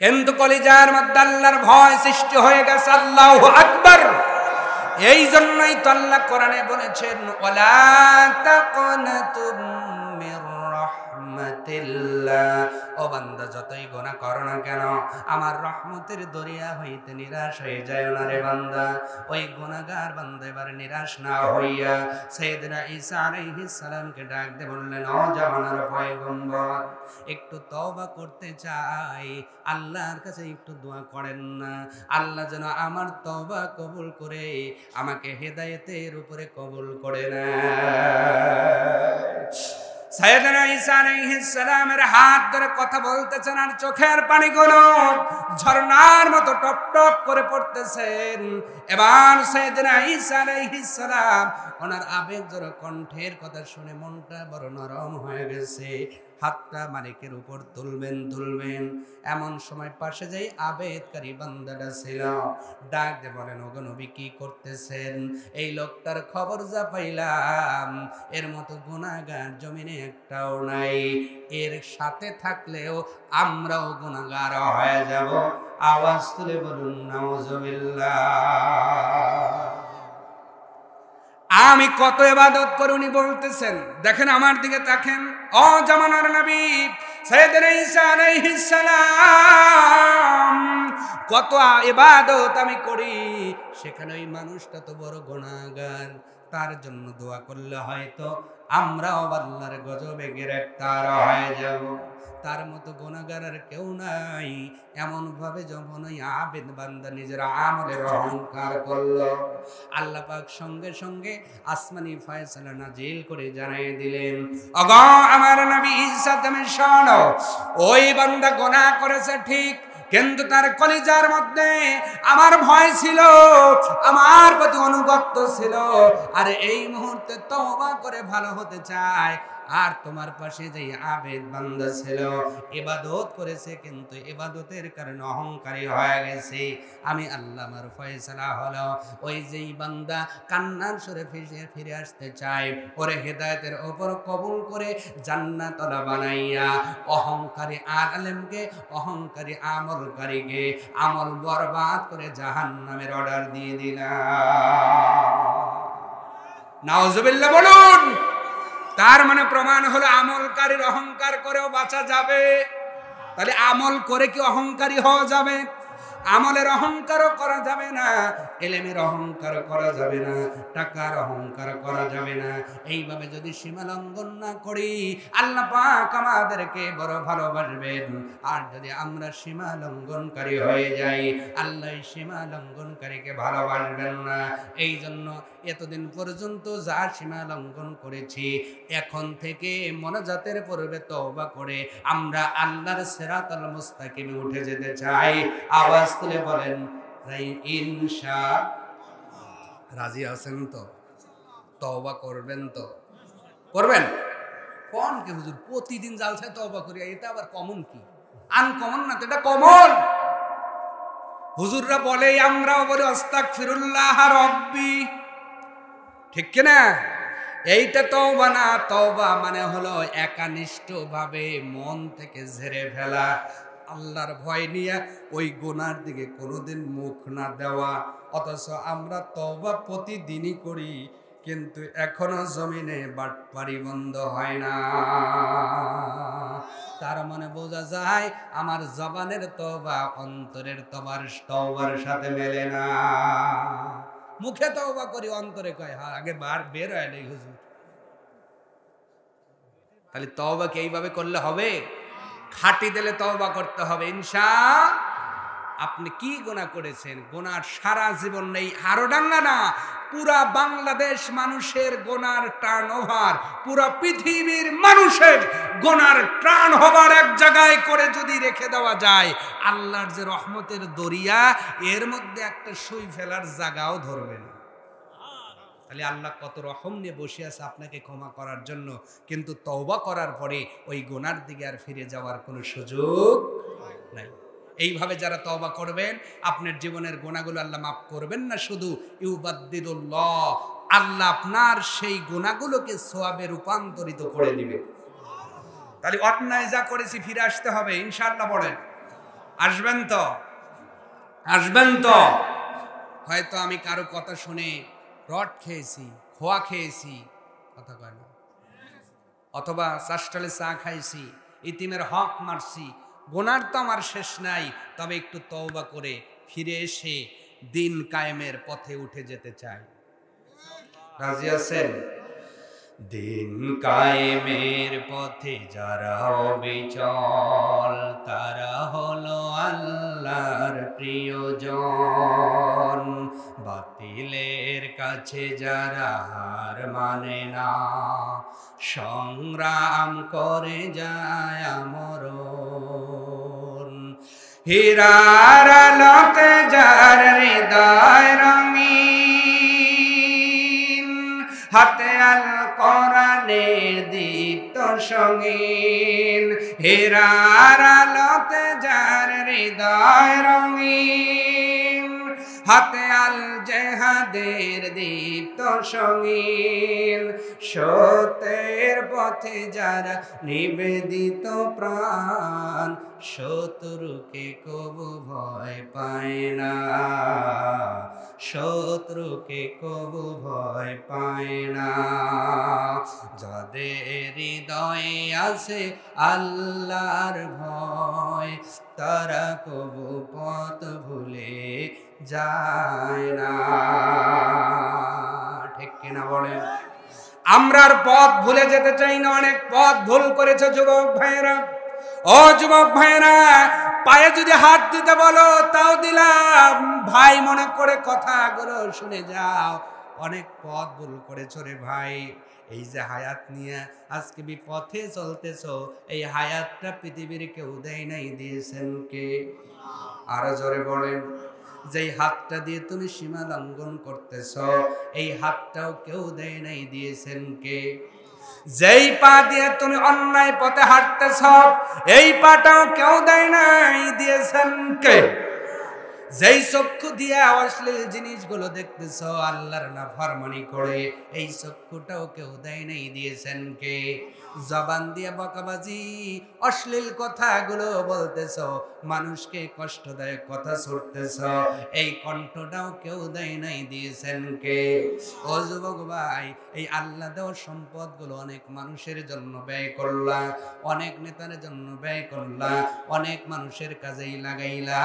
কিন্তু কলিজার মধ্যে আল্লাহর ভয় সৃষ্টি হয়ে গেছে। আল্লাহু আকবার। এই জন্যই তো আল্লাহ কোরআনে বলেছেন, ওয়ালা তাকুনাতু মির রাহমাতিল্লাহ, ও বান্দা যতই গুনাহ করো না কেন আমার রহমতের দরিয়া হইতে নিরাশ হয়ে যায় না রে বান্দা। ওই গুনাহগার বান্দা এবার নিরাশ না হইয়া সাইয়েদনা ঈসা আলাইহিস সালামকে ডাক দিয়ে বললেন, ও জামানার পয়গম্বর, একটু তওবা করতে চাই, আল্লাহর কাছে একটু দোয়া করেন না, আল্লাহ যেন আমার তওবা কবুল করে আমাকে হেদায়েতের উপরে কবুল করে নেয়। সাইয়েদনা ঈসা আলাইহিস সালামের হাত ধরে কথা বলতেছেন, আর চোখের পানিগুলো ঝর্ণার মতো টপ টপ করে পড়তেছেন। এবার সাইয়েদনা ঈসা আলাইহিস সালাম ওনার আবেগজনক কণ্ঠের কথা শুনে মনটা বড় নরম হয়ে গেছে। হাতটা মালিকের উপর তুলবেন। এমন সময় পাশে যাই আবেদকারী বান্দাটা ছিল, ডাক দিয়ে বলেন, ওগো নবী কি করতেছেন? এই লোকটার খবর যা পাইলাম, এর মতো গুনাহগার জমিনে একটাও নাই, এর সাথে থাকলেও আমরাও গুনাহগার হয়ে যাব। আওয়াজ তুলে বলুন নাউজুবিল্লাহ। আমি কত ইবাদত করি উনি বলতেছেন, দেখেন আমার দিকে তাকেন। ও জামানার নবী সাইয়েদনা ঈসা আলাইহিস সালাম, কত ইবাদত আমি করি, সেখানে ওই মানুষটা তো বড় গুনাহগার, তার জন্য দোয়া করলে হয়তো আমরাও আল্লাহর গজবে গ্রেফতার হয়ে যাব। তার মতো গুনাহগার আর কেউ নাই। এমন ভাবে যখন ওই আবেদ বান্দা নিজের আমলের অহংকার করলো, আল্লাহ পাক সঙ্গে সঙ্গে আসমানি ফয়সালা নাজিল করে জানিয়ে দিলেন, ওগো আমার নবী ঈসা তুমি শোনো, ওই বান্দা গুনাহ করেছে ঠিক, কিন্তু তার কলিজার মধ্যে আমার ভয় ছিল, আমার প্রতি অনুগত্য ছিল, আর এই মুহূর্তে তওবা করে ভালো হতে চায়। আর তোমার পাশে যে আবেদ বান্দা ছিল, ইবাদত করেছে কিন্তু ইবাদতের কারণে অহংকারী হয়ে গেছে, আমি আল্লাহ আমার ফয়সালা হলো ওই যেই বান্দা কান্নার সুরে ফিরে আসতে চায়, ওরে হেদায়েতের উপর কবুল করে জান্নাতওয়ালা বানাইয়া অহংকারী আলেমকে, অহংকারী আমলকারীকে আমল বরবাদ করে জাহান্নামের অর্ডার দিয়ে দিলাম। নাউজুবিল্লাহ বলুন। তার মানে প্রমাণ হলো আমলকারীর অহংকার করেও বাঁচা যাবে। তাহলে আমল করে কি অহংকারী হওয়া যাবে? আমলের অহংকারও করা যাবে না, ইলমের অহংকার করা যাবে না, টাকার অহংকার করা যাবে না। এইভাবে যদি সীমা লঙ্ঘন না করি, আল্লাহ পাক আমাদেরকে বড় ভালোবাসবেন। আর যদি আমরা সীমা লঙ্ঘনকারী হয়ে যাই, আল্লাহ সীমা লঙ্ঘনকারীকে ভালোবাসবেন না। এই জন্য এতদিন পর্যন্ত যা সীমা লঙ্ঘন করেছি, এখন থেকে মোনাজাতের পূর্বে তওবা করে আমরা আল্লাহর সিরাতাল মুস্তাকিমে উঠে যেতে চাই। আওয়াজ তুলে বলেন ইনশাআল্লাহ। রাজি আছেন তো? তওবা করবেন তো? করবেন? কোন কি হুজুর প্রতিদিন জালসায় তওবা করি, এটা আবার কমন কি? আনকমন না তো, এটা কমন। হুজুররা বলে, আমরাও বলি আস্তাগফিরুল্লাহ রাব্বি, ঠিক কি না? এইটা তওবা না। তওবা মানে হলো একানিষ্ঠভাবে মন থেকে ঝেড়ে ফেলা, আল্লাহর ভয় নিয়ে ওই গুনার দিকে কোনোদিন মুখ না দেওয়া। অথচ আমরা তওবা প্রতিদিনই করি, কিন্তু এখনো জমিনে বাটপারি বন্ধ হয় না। তার মানে বোঝা যায় আমার জবানের তওবা অন্তরের তওবার সাথে মেলে না। মুখে তওবা করি, অন্তরে কয় হ্যাঁ আগে বের হয় নাই হুজুর। তাহলে তওবা কি এইভাবে করলে হবে? খাঁটি দিলে তওবা করতে হবে ইনশাআল্লাহ। আপনি কি গুনাহ করেছেন? গুনার সারা জীবন নেই, হাড়োডাঙ্গা না, পুরা বাংলাদেশ মানুষের গুনার টার্নওভার, পুরা পৃথিবীর মানুষের গুনার টার্নওভার এক জায়গায় করে যদি রেখে দেওয়া যায়, আল্লাহর যে রহমতের দরিয়া, এর মধ্যে একটা সুই ফেলার জায়গাও ধরবে না। তাহলে আল্লাহ কত রহম নিয়ে বসে আছে আপনাকে ক্ষমা করার জন্য, কিন্তু তওবা করার পরে ওই গুনার দিকে আর ফিরে যাওয়ার কোনো সুযোগ নাই। এইভাবে যারা তওবা করবেন, আপনার জীবনের গুনাহগুলো আল্লাহ মাফ করবেন না, শুধু ইউবাদদিদুল্লাহ, আল্লাহ আপনার সেই গুনাহগুলোকে সওয়াবে রূপান্তরিত করে দিবে। তাহলে অন্যায় যা করেছি ফিরে আসতে হবে ইনশাআল্লাহ। বলেন আসবেন তো? আসবেন তো? হয়তো আমি কারো কথা শুনে রড খেয়েছি, খোয়া খেয়েছি, কথা কয় না, অথবা চাষটালে চা খাইছি, ইতিমের হক মারছি, গুনার তো আমার শেষ নাই, তবে একটু তওবা করে ফিরে এসে দিন কায়েমের পথে উঠে যেতে চাই। রাজি আছেন? দিন কায়েমের পথে যারা অবিচল, তারা হলো আল্লাহর প্রিয়জন। বাতিলের কাছে যারা হার মানে না, সংগ্রাম করে যায় আমরণ। হীরার আলোতে যার হৃদয় রঙিন, হাতে আল কোরআনের দীপ্ত সঙ্গীন, হেরার আলোতে যার হৃদয় রঙিন, হাতে আল জেহাদের দীপ্ত সঙ্গীন, সত্যের পথে যারা নিবেদিত প্রাণ, শত্রুকে কবু ভয় পায় না, শত্রুকে কবু ভয় পায় না। যাদের হৃদয়ে আছে আল্লাহর ভয়, তারা কবু পথ ভুলে যায় না। ঠিক কিনা বলেন? আমরার পথ ভুলে যেতে চাই না। অনেক পথ ভুল করেছে যুবক ভাইয়েরা। ও যুবক ভাইয়েরা, পায়ে যদি হাত দিতে বলো তাও দিলাম, ভাই মনে করে কথাগুলো শুনে যাও। অনেক পথ ভুল করেছ রে ভাই। এই যে হায়াত নিয়ে আজকে বিপথে চলতেছ, এই হায়াতটা পৃথিবীর কেউ দেয় নাই, দিয়েছেন কে? আরো জোরে বলেন। যেই হাতটা দিয়ে তুমি সীমা লঙ্ঘন করতেছ, এই হাতটাও কেউ দেয় নাই, দিয়েছেন কে? যেই পা দিয়ে তুমি অন্যায় পথে হাঁটতেছ, এই পাটাও কেউ দেয় নাই, দিয়েছেন কে? যেই চক্ষু দিয়ে অশ্লীল জিনিসগুলো দেখতেছ, আল্লাহর নাফরমানি করে, এই চক্ষুটাও কেউ দেয় নাই, দিয়েছেন কে? জবান দিয়ে বকাবাজি অশ্লীল কথাগুলো বলতেছ, মানুষকে কষ্টদায়ক কথা ছড়তেছ, এই কণ্ঠটাও কেউ দেয় নাই, দিয়েছেন কে? ও যুবক ভাই, এই আল্লাহ দেওয়ার সম্পদগুলো অনেক মানুষের জন্য ব্যয় করলা, অনেক নেতার জন্য ব্যয় করলা, অনেক মানুষের কাজেই লাগাইলা।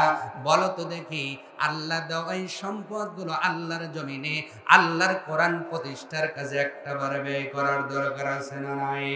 বলো তো দেখি, আল্লাহ দেওয়া এই সম্পদগুলো আল্লাহর জমিনে আল্লাহর কোরআন প্রতিষ্ঠার কাজে একটা বার ব্যয় করার দরকার আছে না নাই?